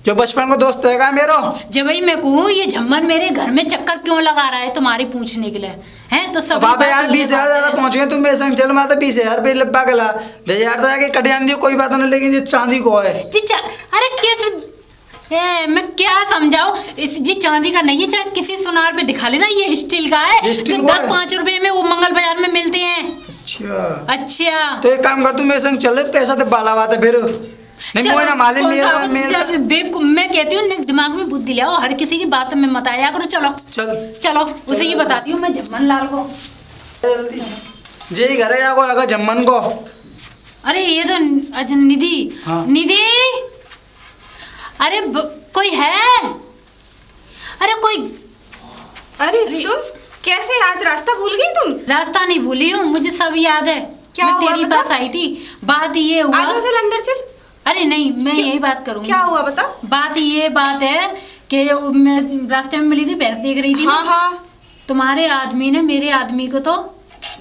जो बचपन को दोस्त रहेगा मेरा। जब ही मैं कहूँ ये झम्मन मेरे घर में चक्कर क्यों लगा रहा है तुम्हारी पूछने के लिए? हैं तो सब बाबा यार 20,000 ज्यादा पहुंच गए तुम मेरे संग, चल मैं तो 20,000 रुपये लब्बा गला 10,000 तो आगे कट जान दियो, कोई बात नहीं, लेकिन ये चांदी को है। अरे किस मैं क्या समझाऊं? इस जी चांदी का नहीं है, चाहे किसी सुनार पे दिखा लेना, ये स्टील का है। ये स्टील जो का है? 10-5 रुपए में वो मंगल बाजार में मिलते हैं। अच्छा अच्छा तो एक काम कर, तू मेरे संग चल, पैसा तो बाला बात है फिर। नहीं चलो, मुझे ना मालूम कौन सा मेरा कुछ मेरा जैसे बेवकूफ, मैं कहती हूँ दिमाग में बुद्धि लाओ, हर किसी की बात में मत आया करो। चलो चल चलो, उसे ये बताती हूँ मैं झम्मन लाल को। जे घर है आगो जम्मन को। अरे ये तो निधि। हाँ। निधि, अरे कोई है? अरे कोई। अरे तुम कैसे आज रास्ता भूल गई तुम? रास्ता नहीं भूली हूँ, मुझे सब याद है। क्या मैं हुआ तेरी बता? पास आई थी। बात ये हुआ। आज चल अंदर चल। अरे नहीं, मैं यही बात करूंगी। क्या हुआ बता? बात है कि मैं रास्ते में मिली थी, भैंस देख रही थी। हाँ हाँ। तुम्हारे आदमी ने मेरे आदमी को तो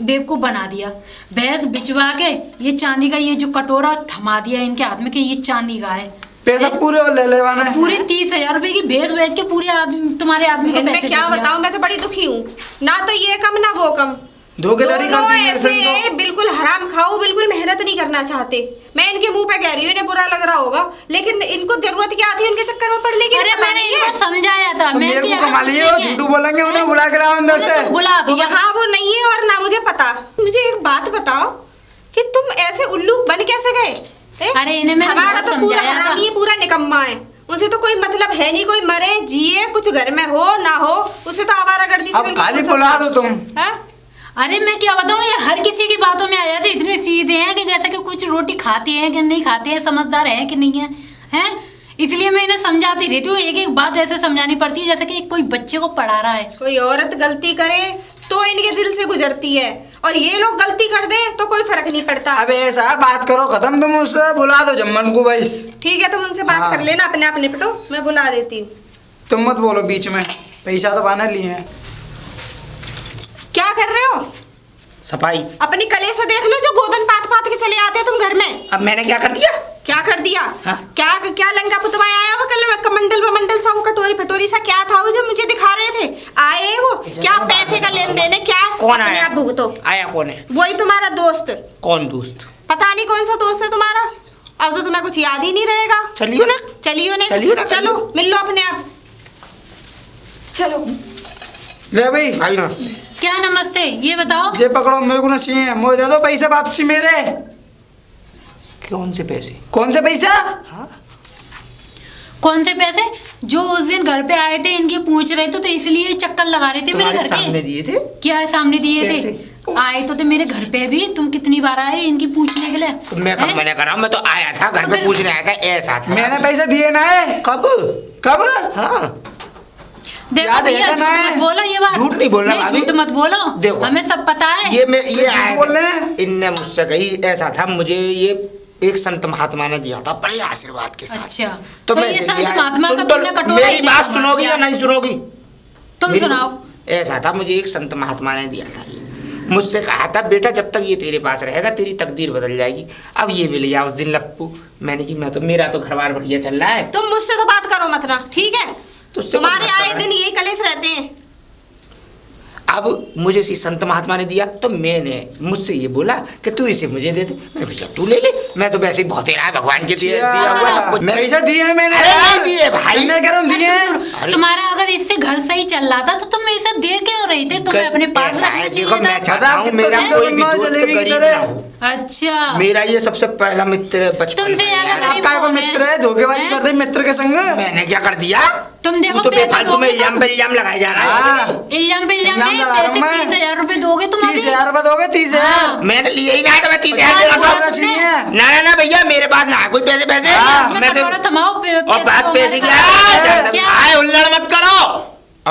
बेवकूफ बना दिया। भैंस बिचवा के ये चांदी का ये जो कटोरा थमा दिया इनके हाथ में कि ये चांदी का है। पैसा पूरे ले लेवाना है। पूरे 30,000 रुपए की भैंस बेच के पूरे आदमी तुम्हारे आदमी को मैं पैसे क्या दे दिया। बताऊं, मैं तो बड़ी दुखी हूँ। ना तो ये कम ना वो कम, धोखेधड़ी दोनों करती है ऐसे ऐसे तो। बिल्कुल हराम खाओ, बिल्कुल मेहनत नहीं करना चाहते। मैं इनके मुंह पे कह रही हूँ, इन्हें बुरा लग रहा होगा, लेकिन इनको जरूरत क्या थी उनके चक्कर में पड़ने की? अरे पता मैंने नहीं इनको है। समझाया था। तो मैं मेरे कि को ऐसा कमा कुछ लिए, नहीं है। झूठू बोलेंगे उन्हें बुला के लाओ अंदर से। तो बुला दो बस। यहाँ वो नहीं है और ना मुझे पता। मुझे एक बात बताओ कि तुम ऐसे उल्लू बन कैसे गए? अरे इन्हें मैंने हमारा बहुत तो पूरा समझाया था। हरामी है, पूरा निकम्मा है। उसे तो कोई मतलब है नहीं, कोई मरे जिए कुछ घर में हो ना हो, उसे तो आवारागर्दी से अब बिल्कुल खाली मतलब बुला दो तुम। है? अरे मैं क्या बताऊँ, ये हर किसी की बातों में आ जाते, इतने सीधे हैं कि जैसे कि कुछ रोटी खाते हैं कि नहीं खाते हैं, समझदार हैं कि नहीं है। हैं इसलिए मैं इन्हें समझाती रहती हूँ, एक एक बात ऐसे समझानी पड़ती है जैसे कि कोई बच्चे को पढ़ा रहा है। कोई औरत गलती करे तो इनके दिल से गुजरती है, और ये लोग गलती कर दे तो कोई फर्क नहीं पड़ता। अब ऐसा बात करो खत्म, तुम उससे बुला दो जम्मन को भाई। ठीक है, तुम उनसे बात हाँ। कर लेना, अपने आप निपटो, मैं बुला देती हूँ। तुम मत बोलो बीच में, पैसा तो बना लिए हैं। क्या कर रहे हो? सफाई। अपनी कले से देख लो, जो गोदन पात पात के चले आते हो तुम घर में। अब मैंने क्या कर दिया? क्या कर दिया? हाँ? क्या क्या लंगा पुतवाया आया वो कल कमंडल वमंडल सा, वो कटोरी फटोरी सा क्या था वो जो मुझे दिखा रहे थे? आए वो क्या पैसे का लेन देन है क्या? कौन अपने आया? आप भुगतो। आया कौन है? वही तुम्हारा दोस्त। कौन दोस्त? पता नहीं कौन सा दोस्त है तुम्हारा, अब तो तुम्हें कुछ याद ही नहीं रहेगा। चलियो ना। चलियो ने, चलियो ना, चलो चलियो। मिल लो अपने आप, चलो। ले भाई, भाई नमस्ते। क्या नमस्ते, ये बताओ। ये पकड़ो, मेरे को ना चाहिए, मुझे दे दो पैसे वापसी मेरे। कौन से पैसे? कौन से पैसा? कौन से पैसे? जो उस दिन घर पे आए थे, इनकी पूछ रहे थे तो इसलिए चक्कर लगा रहे थे मेरे तुम्हारे घर सामने के। दिए थे? क्या सामने दिए थे? पैसे? आए तो थे मेरे घर पे भी, तुम कितनी बार आए इनकी पूछने के लिए? तो मैं कब हैं? मैंने करा? मैं तो आया था घर तो पे फिर- पूछने आया था, ऐसा था। मैंने पैसे दिए ना है। कब? कब? हाँ। देखो याद है भैया, क्या झूठ ना है? मत बोलो ये बात। झूठ नहीं बोलना नहीं, भाभी। झूठ मत बोलो, देखो, हमें सब पता है। ये झूठ आया बोल था। रहे हैं। इनने मुझसे कही ऐसा था, मुझे ये एक संत महात्मा ने दिया था बड़े आशीर्वाद के साथ। अच्छा, तो तो मैं ये इसे संत लिया। महात्मा का सुन तो, तुमने कटोरा मेरी ही बात नहीं सुनोगी या दिया। नहीं सुनोगी? तुम मेरी- सुनाओ। ऐसा था, मुझे एक संत महात्मा ने दिया था, मुझसे कहा था बेटा जब तक ये तेरे पास रहेगा तेरी तकदीर बदल जाएगी। अब ये मिल गया उस दिन लप्पू। मैंने की मैं तो, मेरा तो घर बार बढ़िया चल रहा है। तुम मुझसे तो बात करो मत ना, ठीक है? तुझसे तुम्हारे बात कर आए रहा है। दिन यही कलेश रहते हैं। अब मुझे इसी संत महात्मा ने दिया तो मैंने मुझसे ये बोला कि तू इसे मुझे दे दे। मैंने भैया तू ले ले, मैं तो वैसे ही बहुत ही रहा है भगवान के दिया हुआ सब कुछ। मैं पैसे दिए हैं मैंने। अरे नहीं दिए भाई। मैं कह रहा हूँ दिए हैं। अरे तुम्हारा अगर इससे घर सही चल रहा था तो तुम इसे दे क्यों रही थे? तुम्हें अपने पास ऐसा है, रखना देखो चाहिए मैं था। चाहता हूँ मेरा कितना कोई भी बनना दोस्त जलेबी की गरीब तरह। ना हो। अच्छा, मेरा ये सबसे पहला मित्र है बचपन तुमसे में। ज्यादा गरीब आपका कौन कोई मित्र है, धोखेबाजी हैं? करते हैं मित्र के संग। मैंने क्या कर दिया? तुम देखो तू तो पैसे बेफालतू में दोगे इल्जाम पे इल्जाम लगाया जा रहा है। हाँ। इल्जाम पे इल्जाम इल्जाम नहीं, लगा रहा हूँ पैसे मैं। 30,000 रुपए दोगे तुम अभी? 30,000 रुपए दोगे? 30,000? हाँ। मैंने लिए ही ना है तो मैं 30,000 हाँ, देना बोलना था। चाहिए। ना ना भैया मेरे पास ना है कोई पैसे पैसे। हाँ, मैं तो कटोरा थमाओ, और बात पैसे की क्या? है। आए उल्लड़ मत करो।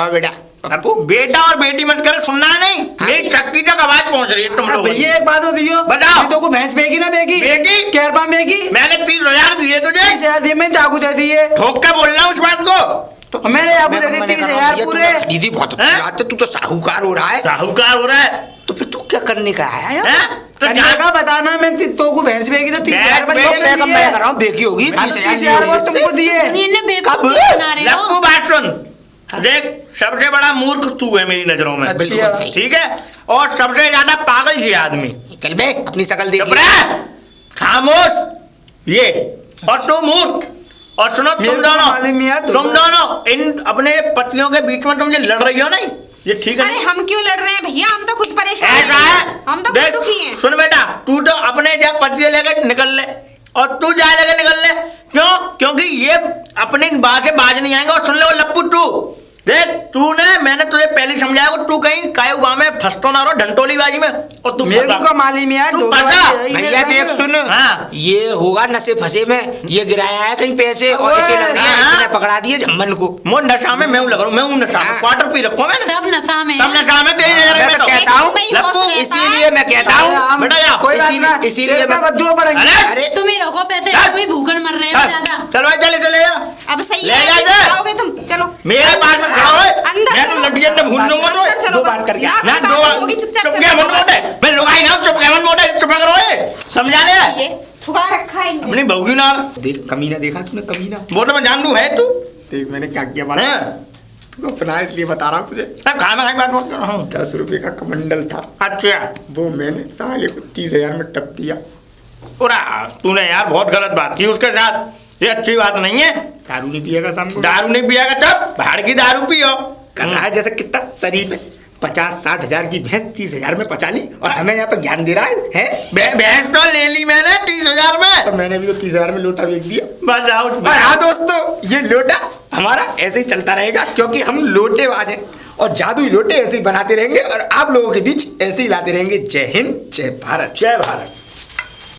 और बेटा पप्पू, बेटा और बेटी मत करो, सुनना नहीं। मेरी चक्की तक आवाज पहुंच रही है तुम लोगों की। भैया एक बात बताइयो, बताओ। तो को भैंस बेगी ना बेगी? बेगी। कैरबा बेगी? मैंने 30,000 दिए तुझे, 30,000 दिए, मैं चाकू दे दिए। ठोक के बोल रहा हूँ उस बात को। तो मैंने आपको दे दी मैंने कहा, 30,000 भैया, पूरे। तूने खरीदी बहुत हैं? अच्छी बात है, तू तो साहूकार हो रहा है। साहूकार हो रहा है। तो फिर तू क्या करने का आया यार? हैं? तो करने जा- का बताना, मैं तो को भैंस बेगी तो 30,000 रुपए बैठ, दिए बैठ, ना मैं दिए। कर रहा हूँ बेकी होगी 30,000 वो तुमको दिए। इन्हें बेवकूफ कब? बना रहे लप्पू हो। बात सुन, देख सबसे बड़ा मूर्ख तू है मेरी नजरों में। अच्छा। बिल्कुल सही। ठीक है, और सबसे ज्यादा पागल जी आदमी। चल बे अपनी शकल देख चुप रह, खामोश। ये और तू मूर्ख। और सुनो मेरे तुम को मालूम नहीं यार, दोनों, तुम दोनों इन अपने पतियों के बीच में तुम जो लड़ रही हो नहीं, ये ठीक है अरे नहीं? हम क्यों लड़ रहे हैं भैया? हम तो खुद परेशान ऐसा है, हम तो खुद देख, दुखी हैं। सुन बेटा, तू तो अपने जा पति लेकर निकल ले और तू जा लेकर निकल ले। क्यों? क्योंकि ये अपनी बात से बाज नहीं आएंगे। और सुन ले वो लप्पू, तू देख, तूने, मैंने तुझे पहले समझाया कि तू कहीं काय हुआ में फंसतो ना रहो ढंटोली बाजी में। और तू मेरे फंसा। को मालूम यार, तू धोखेबाजी फंसा। है ही मेरे भैया संग। देख सुन, हाँ। ये होगा नशे फंसे में, ये गिराया है कहीं पैसे और इसे लग रहा है हाँ। इसने पकड़ा दिए जम्मन को। मोर नशा में मैं लग रहा हूँ, मैं हूँ नशा में, हाँ। क्वार्टर पी रखो मैंने, सब नशा में सब है। नशा में तेरी नजर मैं में तो तो। कहता हूँ भाई होश लप्पू, रहता है। इसीलिए मैं कहता हूँ हम- बेटा जा, कोई बात ना, इसीलिए मैं मैं- बद्दुआ पड़ेंगे। अरे अरे तुम ही रखो पैसे, हाँ। तुम ही भूखन मर रहे हो ज्यादा। चलो भाई, चले चले जा। अब सही ले है, जा फिर दे। जाओगे तुम, चलो मेरे पास में खड़ा हो, अंदर मैं तो चलो। लटियन में भून दूंगा तो। अंदर चलो, दो बस। बात करके यहाँ ना, पे दो बात होगी, चुपचाप चुप चलो। गया मन मोटे, मैं लुगाई ना, चुप गया मन मोटे, चुप करो ये, समझा ले। ये फुगा रखा है इनने। अपनी बहू की ना, देख कमीना देखा तूने कमीना? वो तो मैं जान लूं है तू। देख मैंने क्या किया हैं? तू अपना इसलिए बता रहा हूँ तुझे। अब खाना खाई बात मत कर रहा हूँ। 10 रुपए का कमंडल था, अच्छा, वो मैंने साले को 30,000 में टप दिया। पूरा तूने यार बहुत गलत बात की उसके साथ, ये अच्छी बात नहीं है। दारू नहीं पिएगा शाम को? दारू नहीं पिएगा तब भाड़ की दारू पियो। कर रहा है जैसे कितना शरीर में 50-60 हजार की भैंस 30,000 में पचा ली और हमें यहाँ पे ज्ञान दे रहा है? भैंस तो ले ली मैंने 30,000 में। तो मैंने भी तो 30,000 में लोटा बेच दिया। बस आओ। और हाँ दोस्तों, ये लोटा हमारा ऐसे ही चलता रहेगा क्योंकि हम लोटेबाज हैं और जादुई लोटे ऐसे ही बनाते रहेंगे और आप लोगों के बीच ऐसे ही लाते रहेंगे। जय हिंद, जय भारत। जय भारत।